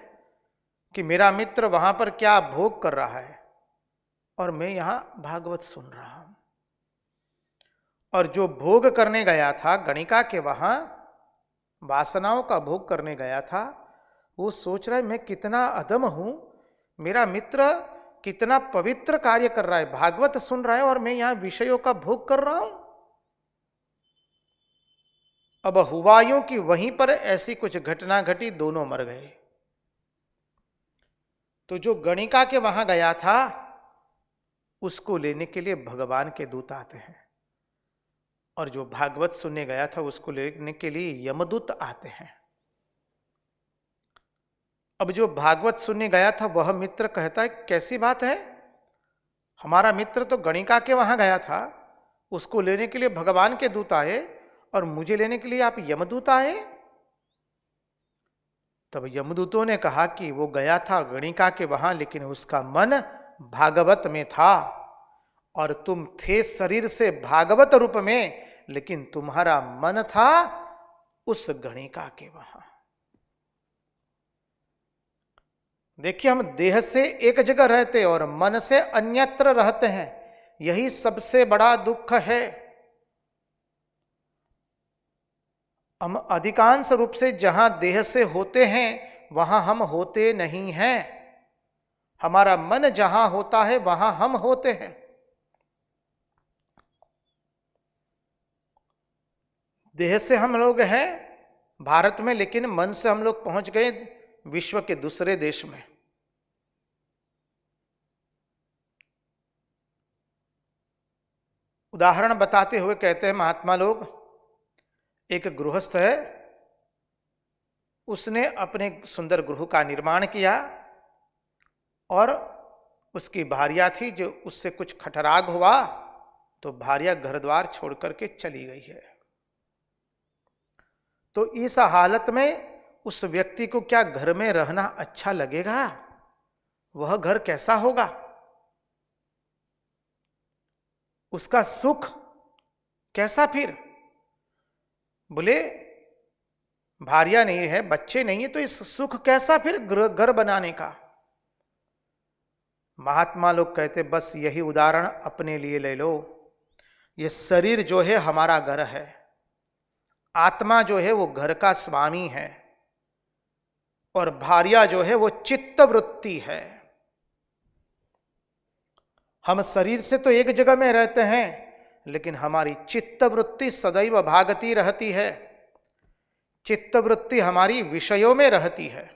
कि मेरा मित्र वहां पर क्या भोग कर रहा है और मैं यहां भागवत सुन रहा हूं। और जो भोग करने गया था गणिका के वहां, वासनाओं का भोग करने गया था, वो सोच रहा है मैं कितना अधम हूं, मेरा मित्र कितना पवित्र कार्य कर रहा है, भागवत सुन रहा है और मैं यहां विषयों का भोग कर रहा हूं। अब हुआ यूं कि वहीं पर ऐसी कुछ घटना घटी, दोनों मर गए। तो जो गणिका के वहां गया था उसको लेने के लिए भगवान के दूत आते हैं, और जो भागवत सुनने गया था उसको लेने के लिए यमदूत आते हैं। अब जो भागवत सुनने गया था वह मित्र कहता है कैसी बात है, हमारा मित्र तो गणिका के वहां गया था, उसको लेने के लिए भगवान के दूत आए और मुझे लेने के लिए आप यमदूत आए। तब यमदूतों ने कहा कि वो गया था गणिका के वहां लेकिन उसका मन भागवत में था, और तुम थे शरीर से भागवत रूप में लेकिन तुम्हारा मन था उस गणिका के वहां। देखिए, हम देह से एक जगह रहते और मन से अन्यत्र रहते हैं, यही सबसे बड़ा दुख है। हम अधिकांश रूप से जहां देह से होते हैं वहां हम होते नहीं हैं, हमारा मन जहां होता है वहां हम होते हैं। देह से हम लोग हैं भारत में, लेकिन मन से हम लोग पहुंच गए विश्व के दूसरे देश में। उदाहरण बताते हुए कहते हैं महात्मा लोग, एक गृहस्थ है, उसने अपने सुंदर गृह का निर्माण किया और उसकी भार्या थी जो उससे कुछ खटराग हुआ तो भार्या घर द्वार छोड़ करके चली गई है। तो इस हालत में उस व्यक्ति को क्या घर में रहना अच्छा लगेगा? वह घर कैसा होगा? उसका सुख कैसा? फिर बोले भार्या नहीं है, बच्चे नहीं है, तो इस सुख कैसा फिर घर बनाने का? महात्मा लोग कहते बस यही उदाहरण अपने लिए ले लो। ये शरीर जो है हमारा घर है, आत्मा जो है वो घर का स्वामी है, और भार्या जो है वो चित्त वृत्ति है। हम शरीर से तो एक जगह में रहते हैं लेकिन हमारी चित्त वृत्ति सदैव भागती रहती है। चित्त वृत्ति हमारी विषयों में रहती है।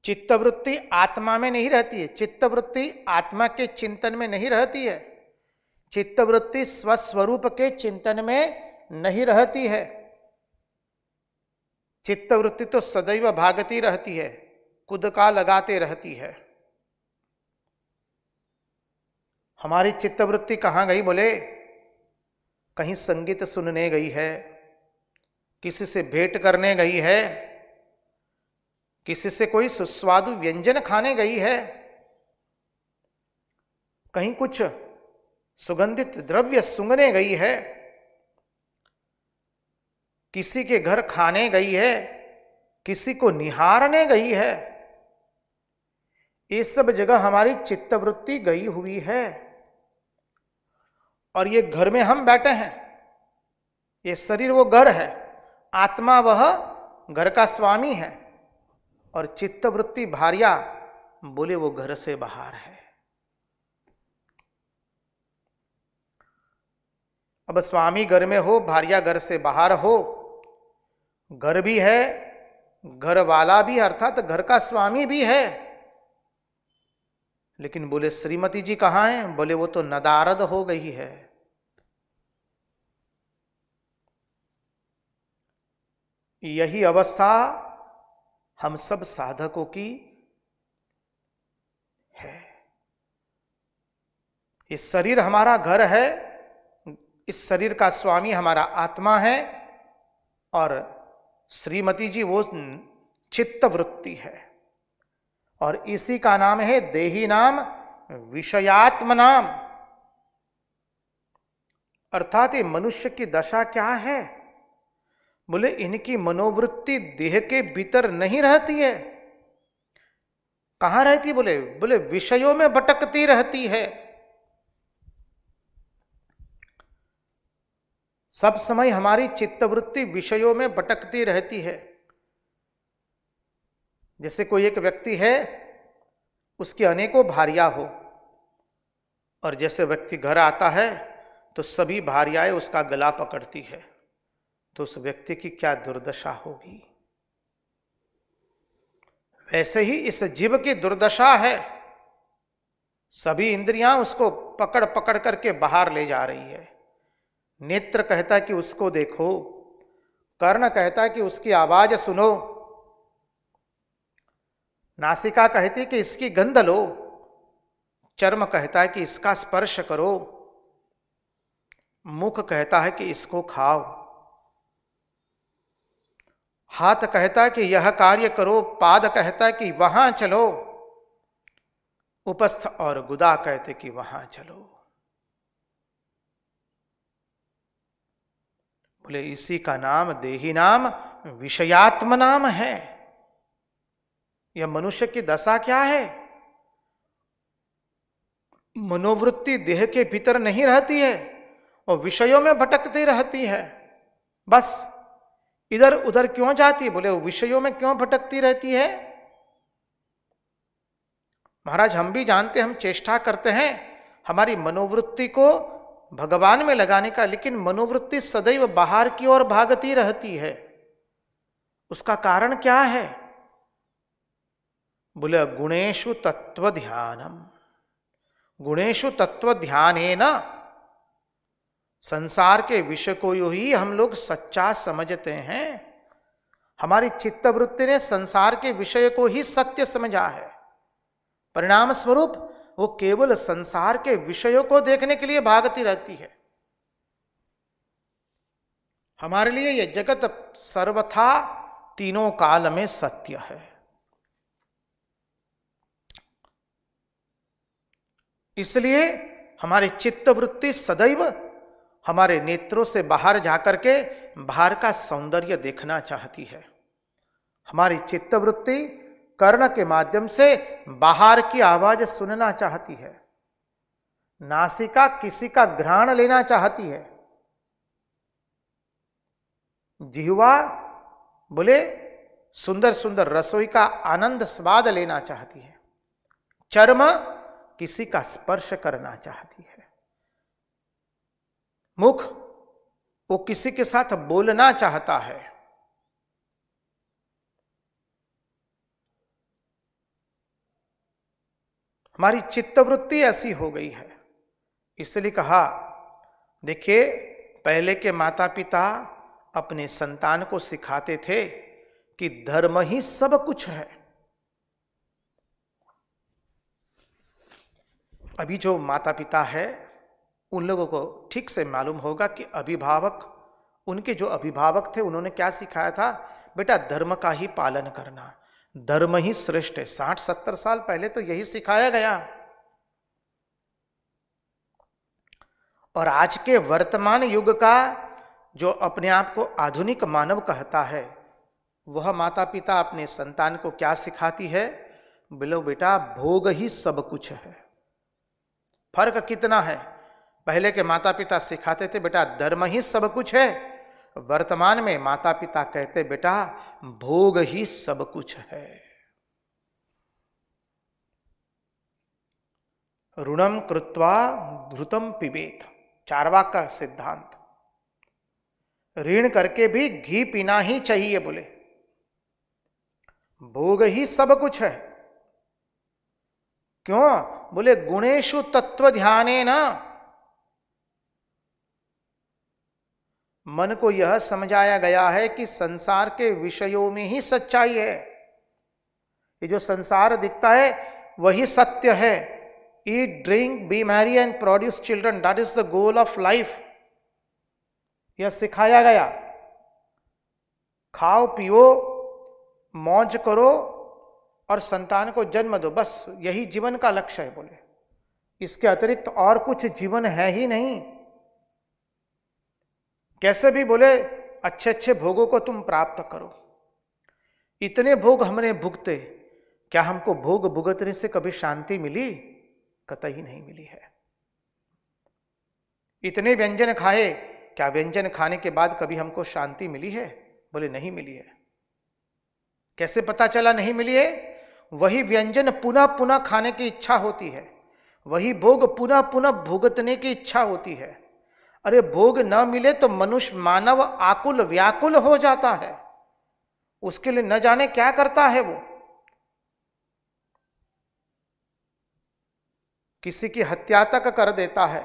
चित्त वृत्ति आत्मा में नहीं रहती है, चित्त वृत्ति आत्मा के चिंतन में नहीं रहती है, चित्त वृत्ति स्वस्वरूप के चिंतन में नहीं रहती है। चित्त वृत्ति तो सदैव भागती रहती है, कुदका लगाते रहती है। हमारी चित्तवृत्ति कहाँ गई? बोले कहीं संगीत सुनने गई है, किसी से भेंट करने गई है, किसी से कोई सुस्वादु व्यंजन खाने गई है, कहीं कुछ सुगंधित द्रव्य सूंघने गई है, किसी के घर खाने गई है, किसी को निहारने गई है। ये सब जगह हमारी चित्तवृत्ति गई हुई है, और ये घर में हम बैठे हैं। ये शरीर वो घर है, आत्मा वह घर का स्वामी है, और चित्तवृत्ति भार्या बोले वो घर से बाहर है। अब स्वामी घर में हो, भार्या घर से बाहर हो, घर भी है, घर वाला भी अर्थात घर का स्वामी भी है, लेकिन बोले श्रीमती जी कहाँ हैं? बोले वो तो नदारद हो गई है। यही अवस्था हम सब साधकों की है। ये शरीर हमारा घर है, इस शरीर का स्वामी हमारा आत्मा है और श्रीमती जी वो चित्त वृत्ति है, और इसी का नाम है देही नाम विषयात्म नाम। अर्थात ये मनुष्य की दशा क्या है? बोले इनकी मनोवृत्ति देह के भीतर नहीं रहती है। कहां रहती? बोले विषयों में भटकती रहती है। सब समय हमारी चित्तवृत्ति विषयों में भटकती रहती है। जैसे कोई एक व्यक्ति है, उसकी अनेकों भार्यां हो, और जैसे व्यक्ति घर आता है तो सभी भार्याएं उसका गला पकड़ती है, तो उस व्यक्ति की क्या दुर्दशा होगी। वैसे ही इस जीव की दुर्दशा है। सभी इंद्रियां उसको पकड़ पकड़ करके बाहर ले जा रही है। नेत्र कहता है कि उसको देखो, कर्ण कहता है कि उसकी आवाज सुनो, नासिका कहती कि इसकी गंध लो, चर्म कहता है कि इसका स्पर्श करो, मुख कहता है कि इसको खाओ, हाथ कहता है कि यह कार्य करो, पाद कहता है कि वहां चलो, उपस्थ और गुदा कहते कि वहां चलो। बोले इसी का नाम देही नाम विषयात्म नाम है। यह मनुष्य की दशा क्या है? मनोवृत्ति देह के भीतर नहीं रहती है और विषयों में भटकती रहती है। बस इधर उधर क्यों जाती? बोले विषयों में क्यों भटकती रहती है? महाराज हम भी जानते, हम चेष्टा करते हैं हमारी मनोवृत्ति को भगवान में लगाने का, लेकिन मनोवृत्ति सदैव बाहर की ओर भागती रहती है। उसका कारण क्या है? बोले गुणेषु तत्व ध्यानम। गुणेषु तत्व ध्यानेन संसार के विषय को ही हम लोग सच्चा समझते हैं। हमारी चित्तवृत्ति ने संसार के विषय को ही सत्य समझा है। परिणाम स्वरूप वो केवल संसार के विषयों को देखने के लिए भागती रहती है। हमारे लिए यह जगत सर्वथा तीनों काल में सत्य है। इसलिए हमारी चित्तवृत्ति सदैव हमारे नेत्रों से बाहर जाकर के बाहर का सौंदर्य देखना चाहती है। हमारी चित्तवृत्ति कर्ण के माध्यम से बाहर की आवाज सुनना चाहती है। नासिका किसी का घ्राण लेना चाहती है। जिह्वा बोले सुंदर सुंदर रसोई का आनंद स्वाद लेना चाहती है। चर्म किसी का स्पर्श करना चाहती है। मुख वो किसी के साथ बोलना चाहता है। हमारी चित्तवृत्ति ऐसी हो गई है। इसलिए कहा, देखिए पहले के माता पिता अपने संतान को सिखाते थे कि धर्म ही सब कुछ है। अभी जो माता पिता है उन लोगों को ठीक से मालूम होगा कि अभिभावक, उनके जो अभिभावक थे उन्होंने क्या सिखाया था? बेटा धर्म का ही पालन करना, धर्म ही श्रेष्ठ है। 60-70 साल पहले तो यही सिखाया गया। और आज के वर्तमान युग का जो अपने आप को आधुनिक मानव कहता है, वह माता पिता अपने संतान को क्या सिखाती है? बोलो बेटा भोग ही सब कुछ है। फर्क कितना है? पहले के माता पिता सिखाते थे बेटा धर्म ही सब कुछ है, वर्तमान में माता पिता कहते बेटा भोग ही सब कुछ है। ऋणम कृत्वा धृतम पिबेत, चार्वाक का सिद्धांत। ऋण करके भी घी पीना ही चाहिए। बोले भोग ही सब कुछ है। क्यों? बोले गुणेषु तत्व ध्याने न। मन को यह समझाया गया है कि संसार के विषयों में ही सच्चाई है। ये जो संसार दिखता है वही सत्य है। Eat, drink, be merry and produce children, that is the goal of life. यह सिखाया गया। खाओ पियो मौज करो और संतान को जन्म दो, बस यही जीवन का लक्ष्य है। बोले इसके अतिरिक्त और कुछ जीवन है ही नहीं। कैसे भी बोले अच्छे अच्छे भोगों को तुम प्राप्त करो। इतने भोग हमने भुगते, क्या हमको भोग भुगतने से कभी शांति मिली? कतई नहीं मिली है। इतने व्यंजन खाए, क्या व्यंजन खाने के बाद कभी हमको शांति मिली है? बोले नहीं मिली है। कैसे पता चला नहीं मिली है? वही व्यंजन पुनः पुनः खाने की इच्छा होती है, वही भोग पुनः पुनः भुगतने की इच्छा होती है। अरे भोग न मिले तो मनुष्य मानव आकुल व्याकुल हो जाता है, उसके लिए न जाने क्या करता है वो। किसी की हत्या तक कर देता है,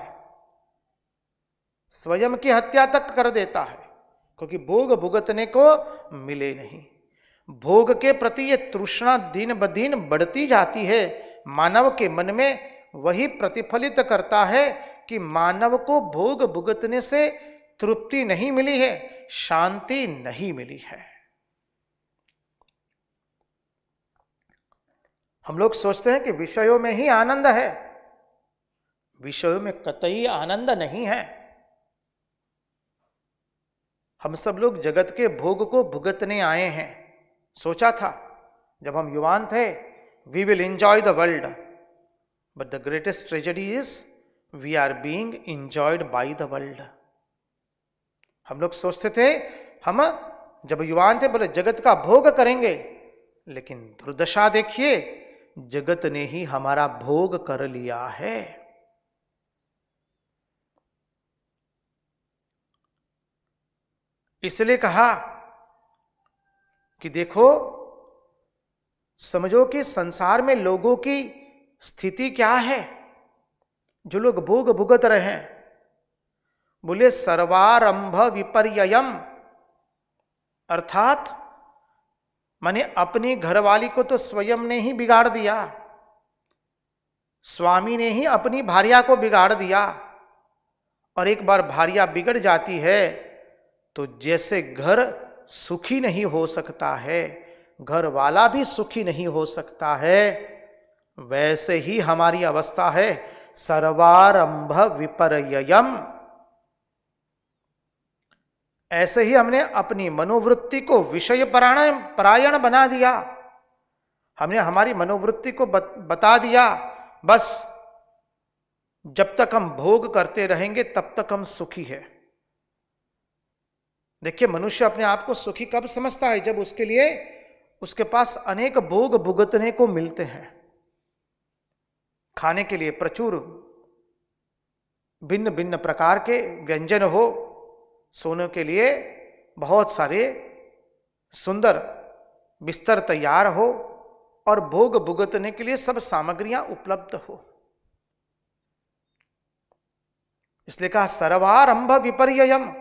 स्वयं की हत्या तक कर देता है, क्योंकि भोग भुगतने को मिले नहीं। भोग के प्रति ये तृष्णा दिन ब दिन बढ़ती जाती है। मानव के मन में वही प्रतिफलित करता है कि मानव को भोग भुगतने से तृप्ति नहीं मिली है, शांति नहीं मिली है। हम लोग सोचते हैं कि विषयों में ही आनंद है, विषयों में कतई आनंद नहीं है। हम सब लोग जगत के भोग को भुगतने आए हैं। सोचा था जब हम युवान थे, we will enjoy the world, but the greatest tragedy is we are being enjoyed by the world. हम लोग सोचते थे, हम जब युवान थे बोले जगत का भोग करेंगे, लेकिन दुर्दशा देखिए, जगत ने ही हमारा भोग कर लिया है। इसलिए कहा कि देखो, समझो कि संसार में लोगों की स्थिति क्या है, जो लोग भोग भुगत रहे हैं। बोले सर्वारंभ विपर्ययम, अर्थात माने अपनी घरवाली को तो स्वयं ने ही बिगाड़ दिया, स्वामी ने ही अपनी भार्या को बिगाड़ दिया। और एक बार भार्या बिगड़ जाती है तो जैसे घर सुखी नहीं हो सकता है, घर वाला भी सुखी नहीं हो सकता है, वैसे ही हमारी अवस्था है। सर्वारंभ विपर्ययम, ऐसे ही हमने अपनी मनोवृत्ति को विषय परायण बना दिया। हमने हमारी मनोवृत्ति को बता दिया, बस जब तक हम भोग करते रहेंगे तब तक हम सुखी है। देखिए, मनुष्य अपने आप को सुखी कब समझता है? जब उसके लिए उसके पास अनेक भोग भुगतने को मिलते हैं। खाने के लिए प्रचुर भिन्न भिन्न प्रकार के व्यंजन हो, सोने के लिए बहुत सारे सुंदर बिस्तर तैयार हो, और भोग भुगतने के लिए सब सामग्रियां उपलब्ध हो। इसलिए कहा सर्वारंभ विपर्ययम।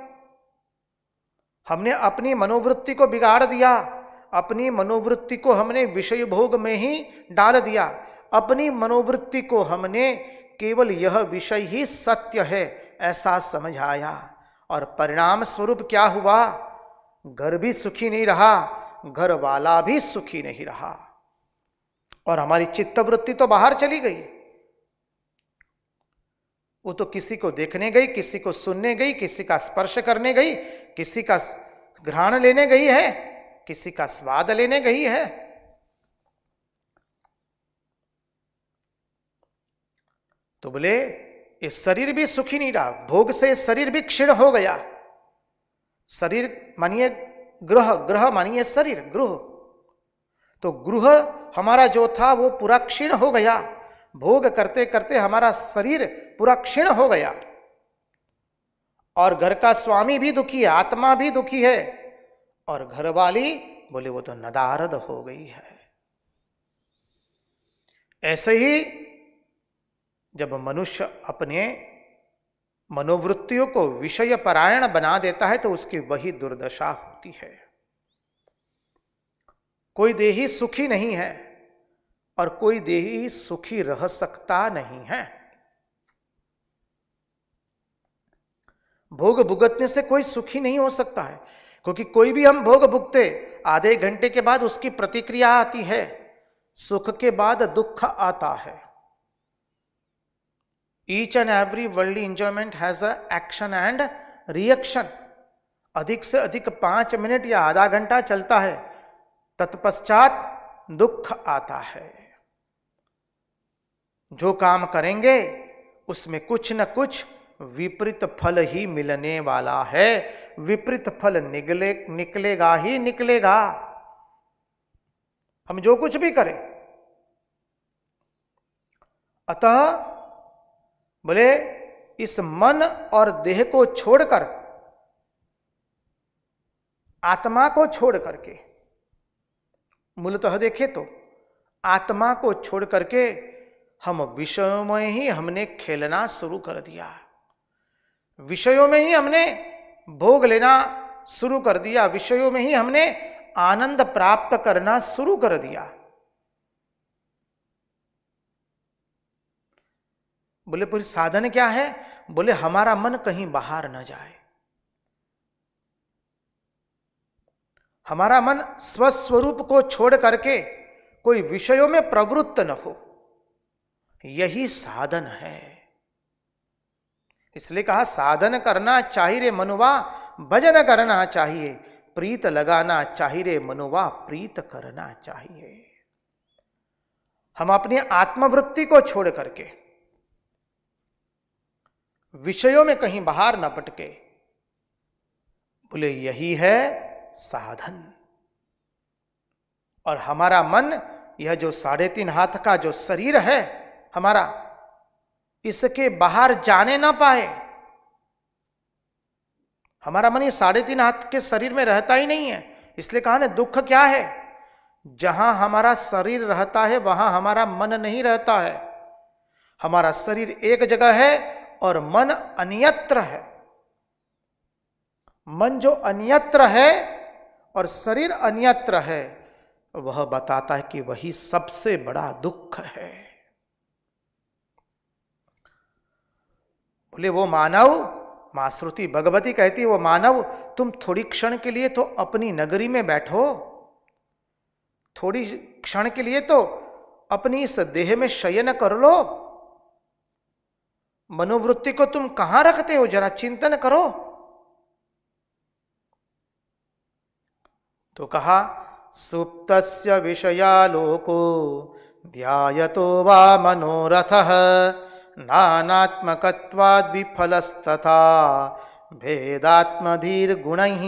हमने अपनी मनोवृत्ति को बिगाड़ दिया, अपनी मनोवृत्ति को हमने विषय भोग में ही डाल दिया। अपनी मनोवृत्ति को हमने केवल यह विषय ही सत्य है ऐसा समझाया, और परिणाम स्वरूप क्या हुआ? घर भी सुखी नहीं रहा, घर वाला भी सुखी नहीं रहा, और हमारी चित्तवृत्ति तो बाहर चली गई। वो तो किसी को देखने गई, किसी को सुनने गई, किसी का स्पर्श करने गई, किसी का घ्राण लेने गई है, किसी का स्वाद लेने गई है। तो बोले ये शरीर भी सुखी नहीं रहा, भोग से शरीर भी क्षीण हो गया। शरीर मानिए ग्रह, ग्रह मानिए शरीर, गृह। तो गृह हमारा जो था वो पूरा क्षीण हो गया। भोग करते करते हमारा शरीर पूरा क्षीण हो गया, और घर का स्वामी भी दुखी है, आत्मा भी दुखी है, और घरवाली बोले वो तो नदारद हो गई है। ऐसे ही जब मनुष्य अपने मनोवृत्तियों को विषय परायण बना देता है तो उसकी वही दुर्दशा होती है। कोई देही सुखी नहीं है, और कोई देही सुखी रह सकता नहीं है। भोग भुगतने से कोई सुखी नहीं हो सकता है, क्योंकि कोई भी हम भोग भुगते आधे घंटे के बाद उसकी प्रतिक्रिया आती है, सुख के बाद दुख आता है। Each and every worldly enjoyment has a action and reaction. अधिक से अधिक 5 मिनट या आधा घंटा चलता है, तत्पश्चात दुख आता है। जो काम करेंगे उसमें कुछ न कुछ विपरीत फल ही मिलने वाला है, विपरीत फल निकलेगा ही निकलेगा। हम जो कुछ भी करें, अतः बोले इस मन और देह को छोड़कर, आत्मा को छोड़ करके, मूलतः देखें तो आत्मा को छोड़ करके हम विषयों में ही हमने खेलना शुरू कर दिया, विषयों में ही हमने भोग लेना शुरू कर दिया, विषयों में ही हमने आनंद प्राप्त करना शुरू कर दिया। बोले पूरी साधन क्या है? बोले हमारा मन कहीं बाहर न जाए, हमारा मन स्वस्वरूप को छोड़ करके कोई विषयों में प्रवृत्त न हो, यही साधन है। इसलिए कहा साधन करना चाहिए रे मनुवा, भजन करना चाहिए, प्रीत लगाना चाहिए रे मनुवा, प्रीत करना चाहिए। हम अपनी आत्मवृत्ति को छोड़ करके विषयों में कहीं बाहर न पटके, बोले यही है साधन। और हमारा मन, यह जो 3.5 हाथ का जो शरीर है हमारा, इसके बाहर जाने ना पाए। हमारा मन ये 3.5 हाथ के शरीर में रहता ही नहीं है। इसलिए कहा ना, दुख क्या है? जहां हमारा शरीर रहता है वहां हमारा मन नहीं रहता है। हमारा शरीर एक जगह है और मन अन्यत्र है। मन जो अन्यत्र है और शरीर अन्यत्र है, वह बताता है कि वही सबसे बड़ा दुख है। बोले वो मानव, मां श्रुति भगवती कहती है, वो मानव तुम थोड़ी क्षण के लिए तो अपनी नगरी में बैठो, थोड़ी क्षण के लिए तो अपनी इस देह में शयन कर लो। मनोवृत्ति को तुम कहां रखते हो, जरा चिंतन करो। तो कहा सुप्तस्य विषयालोको ध्यायतो वा मनोरथः नानात्मकत्वाद् विफलस्तथा भेदात्मधीर गुणैः।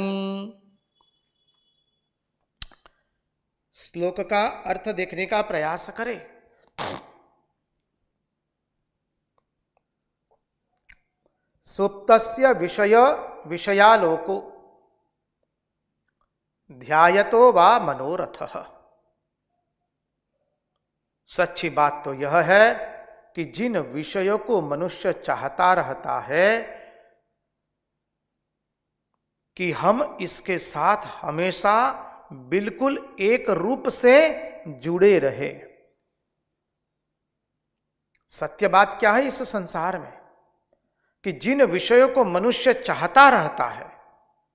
श्लोक का अर्थ देखने का प्रयास करें। सुप्तस्य विषयालोको ध्यायतो वा मनोरथः। सच्ची बात तो यह है कि जिन विषयों को मनुष्य चाहता रहता है कि हम इसके साथ हमेशा बिल्कुल एक रूप से जुड़े रहे। सत्य बात क्या है इस संसार में, कि जिन विषयों को मनुष्य चाहता रहता है,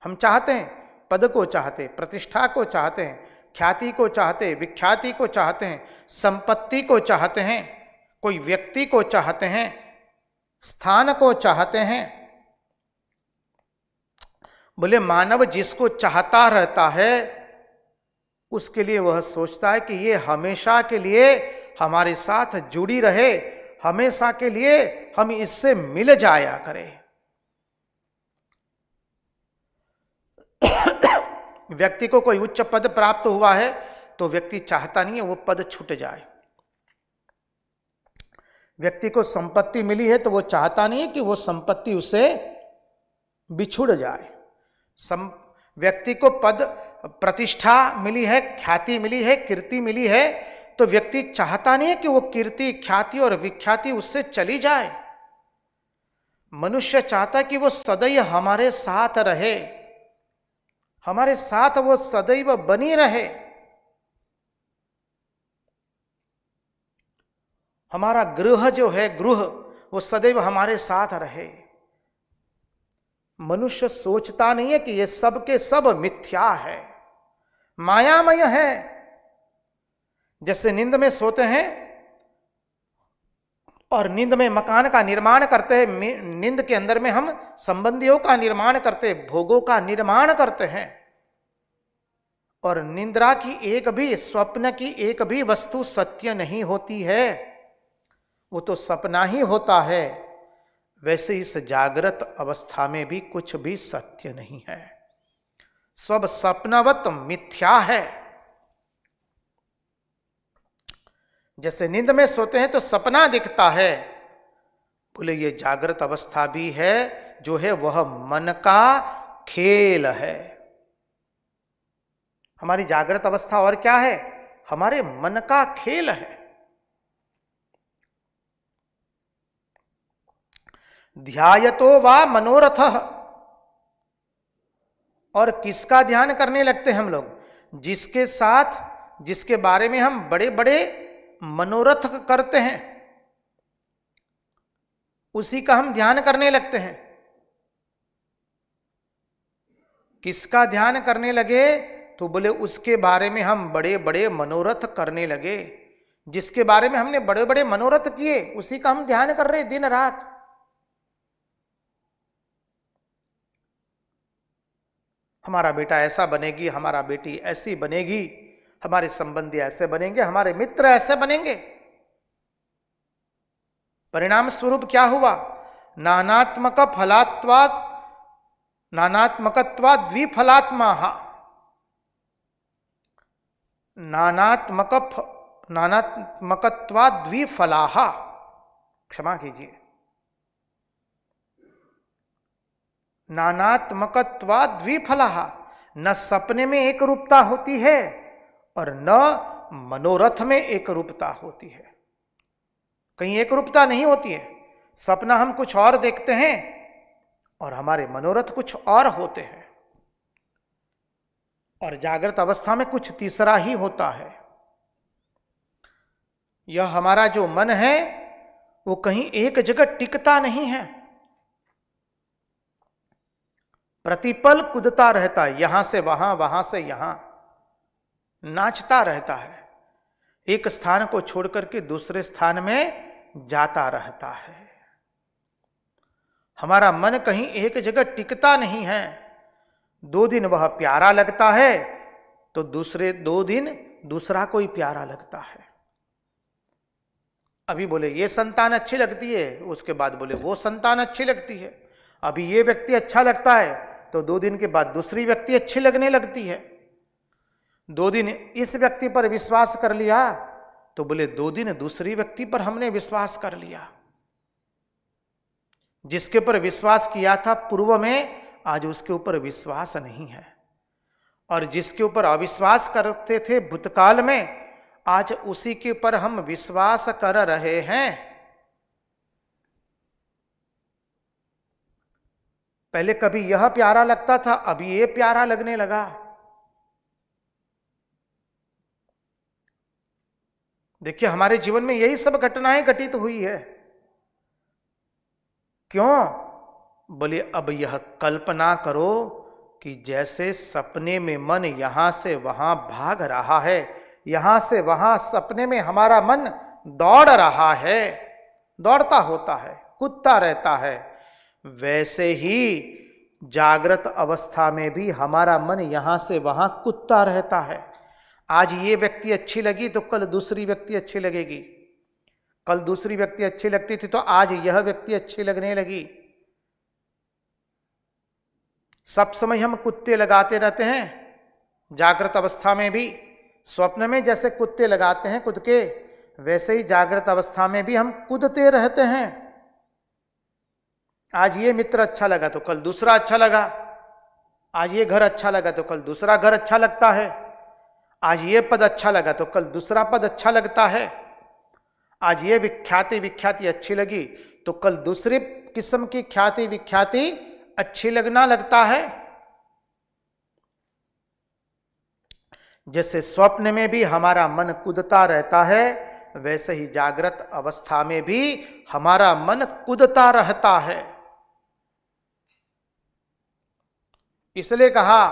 हम चाहते हैं, पद को चाहते, प्रतिष्ठा को चाहते हैं, ख्याति को चाहते, विख्याति को चाहते हैं, संपत्ति को चाहते हैं, कोई व्यक्ति को चाहते हैं, स्थान को चाहते हैं। बोले मानव जिसको चाहता रहता है उसके लिए वह सोचता है कि ये हमेशा के लिए हमारे साथ जुड़ी रहे, हमेशा के लिए हम इससे मिल जाया करें। व्यक्ति को कोई उच्च पद प्राप्त हुआ है तो व्यक्ति चाहता नहीं है वो पद छूट जाए। व्यक्ति को संपत्ति मिली है तो वो चाहता नहीं है कि वो संपत्ति उसे बिछुड़ जाए। व्यक्ति को पद प्रतिष्ठा मिली है, ख्याति मिली है, कीर्ति मिली है, तो व्यक्ति चाहता नहीं है कि वो कीर्ति, ख्याति और विख्याति उससे चली जाए। मनुष्य चाहता है कि वो सदैव हमारे साथ रहे, हमारे साथ वो सदैव बनी रहे। हमारा गृह जो है, गृह, वो सदैव हमारे साथ रहे। मनुष्य सोचता नहीं है कि ये सब के सब मिथ्या है, मायामय है। जैसे नींद में सोते हैं और नींद में मकान का निर्माण करते हैं, नींद के अंदर में हम संबंधियों का निर्माण करते हैं, भोगों का निर्माण करते हैं, और निद्रा की एक भी, स्वप्न की एक भी वस्तु सत्य नहीं होती है, वो तो सपना ही होता है। वैसे इस जागृत अवस्था में भी कुछ भी सत्य नहीं है, सब सपनवत मिथ्या है। जैसे नींद में सोते हैं तो सपना दिखता है, बोले ये जागृत अवस्था भी है, जो है वह मन का खेल है। हमारी जागृत अवस्था और क्या है? हमारे मन का खेल है। ध्यायतो वा मनोरथः, और किसका ध्यान करने लगते हैं हम लोग? जिसके साथ, जिसके बारे में हम बड़े बड़े मनोरथ करते हैं, उसी का हम ध्यान करने लगते हैं। किसका ध्यान करने लगे? तो बोले उसके बारे में हम बड़े बड़े मनोरथ करने लगे। जिसके बारे में हमने बड़े बड़े मनोरथ किए, उसी का हम ध्यान कर रहे दिन रात। हमारा बेटा ऐसा बनेगी, हमारा बेटी ऐसी बनेगी, हमारे संबंधी ऐसे बनेंगे, हमारे मित्र ऐसे बनेंगे। परिणाम स्वरूप क्या हुआ? नानात्मक फलात्वात् नानात्मकत्वात् द्विफलात्मा, नानात्मकत्वात् द्विफलाः, क्षमा कीजिए, नानात्मकत्वात् द्विफलाः। न सपने में एक रूपता होती है और न मनोरथ में एक रूपता होती है। कहीं एक रूपता नहीं होती है। सपना हम कुछ और देखते हैं और हमारे मनोरथ कुछ और होते हैं, और जागृत अवस्था में कुछ तीसरा ही होता है। यह हमारा जो मन है वो कहीं एक जगह टिकता नहीं है, प्रतिपल कूदता रहता है, यहां से वहां, वहां से यहां, नाचता रहता है, एक स्थान को छोड़कर के दूसरे स्थान में जाता रहता है। हमारा मन कहीं एक जगह टिकता नहीं है। 2 दिन वह प्यारा लगता है तो दूसरे 2 दिन दूसरा कोई प्यारा लगता है। अभी बोले ये संतान अच्छी लगती है, उसके बाद बोले वो संतान अच्छी लगती है। अभी ये व्यक्ति अच्छा लगता है तो 2 दिन के बाद दूसरी व्यक्ति अच्छी लगने लगती है। 2 दिन इस व्यक्ति पर विश्वास कर लिया तो बोले 2 दिन दूसरी व्यक्ति पर हमने विश्वास कर लिया। जिसके ऊपर विश्वास किया था पूर्व में, आज उसके ऊपर विश्वास नहीं है, और जिसके ऊपर अविश्वास करते थे भूतकाल में, आज उसी के ऊपर हम विश्वास कर रहे हैं। पहले कभी यह प्यारा लगता था, अभी ये प्यारा लगने लगा। देखिए हमारे जीवन में यही सब घटनाएं घटित हुई है। क्यों? बोले अब यह कल्पना करो कि जैसे सपने में मन यहां से वहां भाग रहा है, यहां से वहां सपने में हमारा मन दौड़ रहा है, दौड़ता होता है, कूदता रहता है, वैसे ही जागृत अवस्था में भी हमारा मन यहां से वहां कूदता रहता है। आज ये व्यक्ति अच्छी लगी तो कल दूसरी व्यक्ति अच्छी लगेगी, कल दूसरी व्यक्ति अच्छी लगती थी तो आज यह व्यक्ति अच्छी लगने लगी। सब समय हम कुत्ते लगाते रहते हैं, जागृत अवस्था में भी। स्वप्न में जैसे कुत्ते लगाते हैं कूद के, वैसे ही जागृत अवस्था में भी हम कूदते रहते हैं। आज ये मित्र अच्छा लगा तो कल दूसरा अच्छा लगा, आज ये घर अच्छा लगा तो कल दूसरा घर अच्छा लगता है, आज ये पद अच्छा लगा तो कल दूसरा पद अच्छा लगता है, आज ये विख्याति अच्छी लगी तो कल दूसरी किस्म की ख्याति विख्याति अच्छी लगना लगता है। जैसे स्वप्न में भी हमारा मन कूदता रहता है, वैसे ही जागृत अवस्था में भी हमारा मन कूदता रहता है। इसलिए कहा,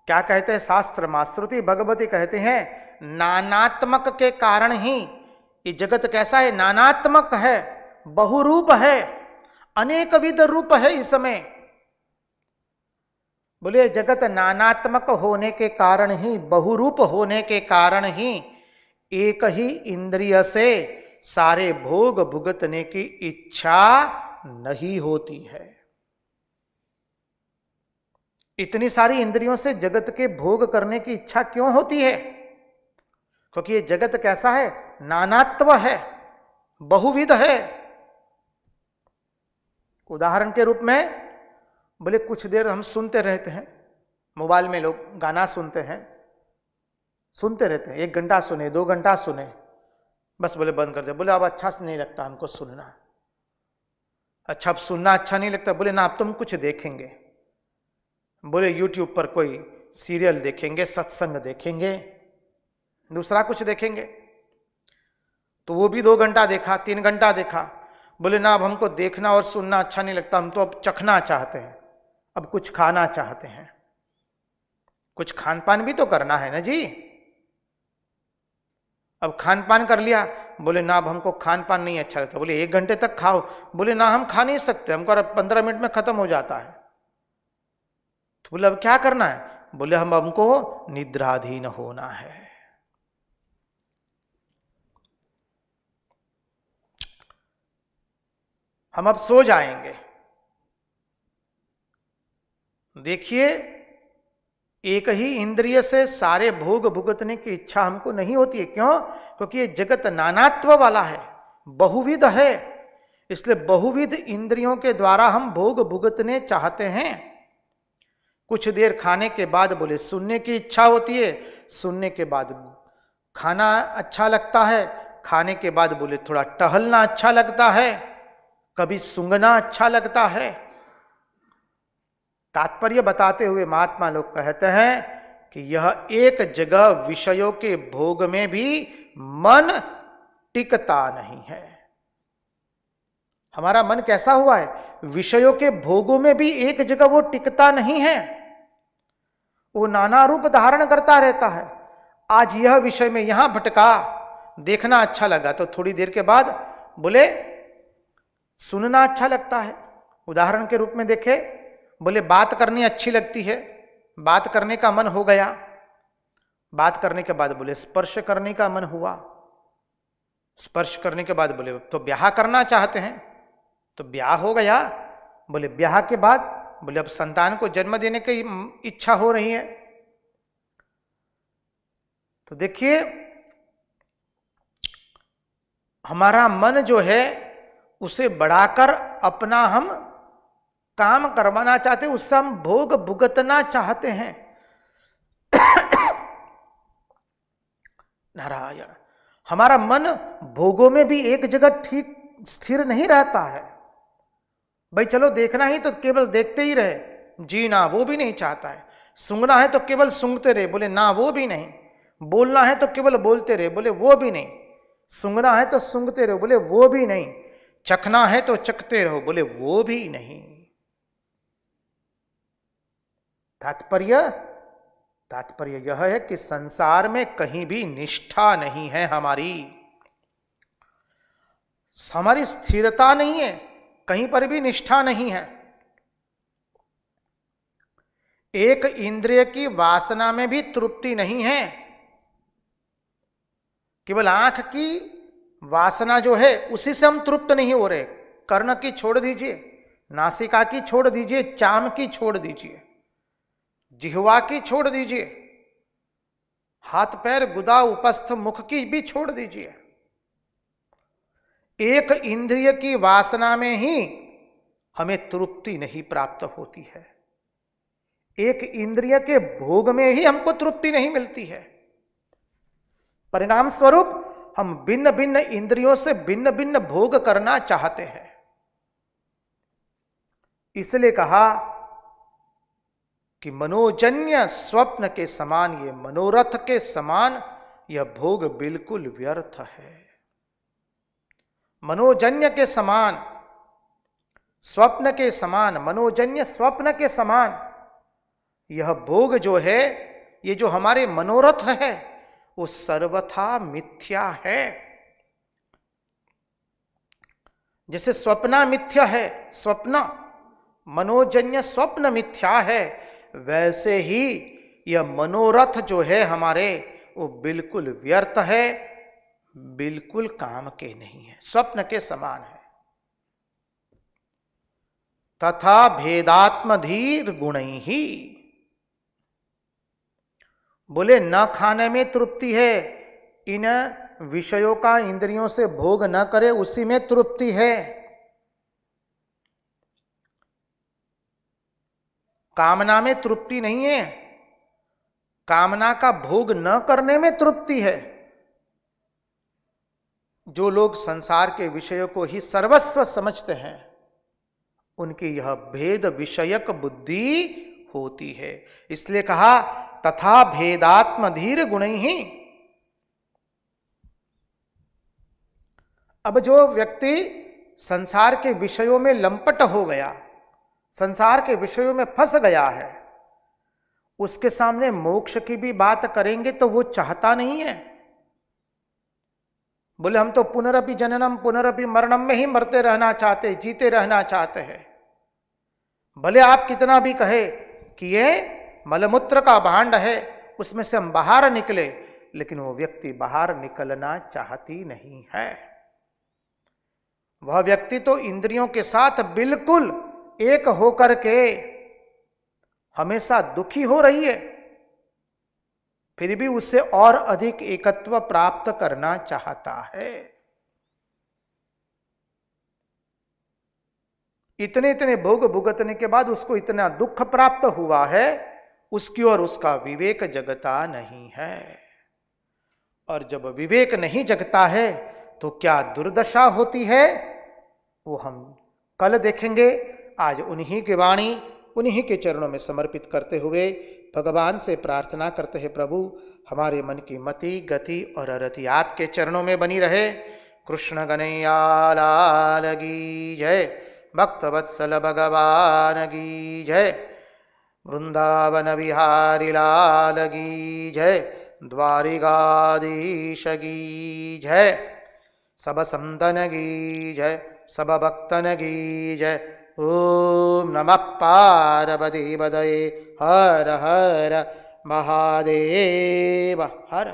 क्या कहते हैं शास्त्र, माश्रुति भगवती कहते हैं, नानात्मक के कारण ही ये जगत कैसा है, नानात्मक है, बहुरूप है, अनेक विध रूप है इसमें। बोले जगत नानात्मक होने के कारण ही, बहुरूप होने के कारण ही एक ही इंद्रिय से सारे भोग भुगतने की इच्छा नहीं होती है। इतनी सारी इंद्रियों से जगत के भोग करने की इच्छा क्यों होती है? क्योंकि ये जगत कैसा है, नानात्व है, बहुविध है। उदाहरण के रूप में बोले कुछ देर हम सुनते रहते हैं, मोबाइल में लोग गाना सुनते हैं, सुनते रहते हैं, 1 घंटा सुने, 2 घंटा सुने, बस बोले बंद कर दे। बोले अब अच्छा नहीं लगता हमको सुनना। अच्छा अब सुनना अच्छा नहीं लगता, बोले ना अब तुम कुछ देखेंगे। बोले यूट्यूब पर कोई सीरियल देखेंगे, सत्संग देखेंगे, दूसरा कुछ देखेंगे। तो वो भी 2 घंटा देखा, 3 घंटा देखा। बोले ना अब हमको देखना और सुनना अच्छा नहीं लगता, हम तो अब चखना चाहते हैं, अब कुछ खाना चाहते हैं, कुछ खान पान भी तो करना है ना जी। अब खान पान कर लिया, बोले ना अब हमको खान पान नहीं अच्छा लगता। बोले 1 घंटे तक खाओ। बोले ना हम खा नहीं सकते, हमको 15 मिनट में खत्म हो जाता है। तो बोले अब क्या करना है? बोले हमको निद्राधीन होना है। हम अब सो जाएंगे। देखिए, एक ही इंद्रिय से सारे भोग भुगतने की इच्छा हमको नहीं होती है। क्यों? क्योंकि ये जगत नानात्व वाला है, बहुविध है। इसलिए बहुविध इंद्रियों के द्वारा हम भोग भुगतने चाहते हैं। कुछ देर खाने के बाद बोले सुनने की इच्छा होती है, सुनने के बाद खाना अच्छा लगता है, खाने के बाद बोले थोड़ा टहलना अच्छा लगता है, कभी सूंघना अच्छा लगता है। तात्पर्य बताते हुए महात्मा लोग कहते हैं कि यह एक जगह विषयों के भोग में भी मन टिकता नहीं है। हमारा मन कैसा हुआ है? विषयों के भोगों में भी एक जगह वो टिकता नहीं है, वो नाना रूप धारण करता रहता है। आज यह विषय में यहां भटका, देखना अच्छा लगा, तो थोड़ी देर के बाद बोले सुनना अच्छा लगता है। उदाहरण के रूप में देखे, बोले बात करनी अच्छी लगती है, बात करने का मन हो गया। बात करने के बाद बोले स्पर्श करने का मन हुआ, स्पर्श करने के बाद बोले तो ब्याह करना चाहते हैं, तो ब्याह हो गया। बोले ब्याह के बाद बोले अब संतान को जन्म देने की इच्छा हो रही है। तो देखिए, हमारा मन जो है उसे बढ़ाकर अपना हम काम करवाना चाहते हैं, उससे हम भोग भुगतना चाहते हैं। नारायण, हमारा मन भोगों में भी एक जगह ठीक स्थिर नहीं रहता है। भाई चलो देखना ही तो केवल देखते ही रहे, जीना वो भी नहीं चाहता है। सूंघना है तो केवल सूंघते रहे, बोले ना वो भी नहीं। बोलना है तो केवल बोलते रहे, बोले वो भी नहीं। सूंघना है तो सूंघते रहो, बोले वो भी नहीं। चखना है तो चखते रहो, बोले वो भी नहीं। तात्पर्य यह है कि संसार में कहीं भी निष्ठा नहीं है, हमारी स्थिरता नहीं है, कहीं पर भी निष्ठा नहीं है। एक इंद्रिय की वासना में भी तृप्ति नहीं है। केवल आंख की वासना जो है उसी से हम तृप्त नहीं हो रहे। कर्ण की छोड़ दीजिए, नासिका की छोड़ दीजिए, चाम की छोड़ दीजिए, जिह्वा की छोड़ दीजिए, हाथ पैर गुदा उपस्थ मुख की भी छोड़ दीजिए। एक इंद्रिय की वासना में ही हमें तृप्ति नहीं प्राप्त होती है। एक इंद्रिय के भोग में ही हमको तृप्ति नहीं मिलती है। परिणाम स्वरूप हम भिन्न भिन्न इंद्रियों से भिन्न भिन्न भोग करना चाहते हैं। इसलिए कहा कि मनोजन्य स्वप्न के समान, ये मनोरथ के समान यह भोग बिल्कुल व्यर्थ है। मनोजन्य के समान, स्वप्न के समान, मनोजन्य स्वप्न के समान यह भोग जो है, ये जो हमारे मनोरथ है, वो सर्वथा मिथ्या है। जैसे स्वप्ना मिथ्या है, स्वप्न मनोजन्य स्वप्न मिथ्या है, वैसे ही यह मनोरथ जो है हमारे, वो बिल्कुल व्यर्थ है, बिल्कुल काम के नहीं है, स्वप्न के समान है। तथा भेदात्मधीर गुणैः ही, बोले न खाने में तृप्ति है, इन विषयों का इंद्रियों से भोग न करे उसी में तृप्ति है। कामना में तृप्ति नहीं है, कामना का भोग न करने में तृप्ति है। जो लोग संसार के विषयों को ही सर्वस्व समझते हैं, उनकी यह भेद विषयक बुद्धि होती है। इसलिए कहा तथा भेदात्मधीर गुणैः। अब जो व्यक्ति संसार के विषयों में लंपट हो गया, संसार के विषयों में फंस गया है, उसके सामने मोक्ष की भी बात करेंगे तो वो चाहता नहीं है। बोले हम तो पुनरपि जननम पुनरपि मरणम में ही मरते रहना चाहते, जीते रहना चाहते हैं। भले आप कितना भी कहे कि ये मलमूत्र का भांड है, उसमें से हम बाहर निकले, लेकिन वो व्यक्ति बाहर निकलना चाहती नहीं है। वह व्यक्ति तो इंद्रियों के साथ बिल्कुल एक होकर के हमेशा दुखी हो रही है, फिर भी उससे और अधिक एकत्व प्राप्त करना चाहता है। इतने इतने भोग भुगतने के बाद उसको इतना दुख प्राप्त हुआ है, उसकी ओर उसका विवेक जगता नहीं है। और जब विवेक नहीं जगता है तो क्या दुर्दशा होती है, वो हम कल देखेंगे। आज उन्हीं की वाणी, उन्हीं के चरणों में समर्पित करते हुए भगवान से प्रार्थना करते हैं, प्रभु हमारे मन की मति गति और रति आपके चरणों में बनी रहे। कृष्ण कन्हैया लाल की जय, भक्तवत्सल भगवान की जय, वृंदावन बिहारी लाल की जय, द्वारिकाधीश की जय, सब संतन की जय, सब भक्तन की जय। ओम नमः पार्वती पतये, हर हर महादेव हर।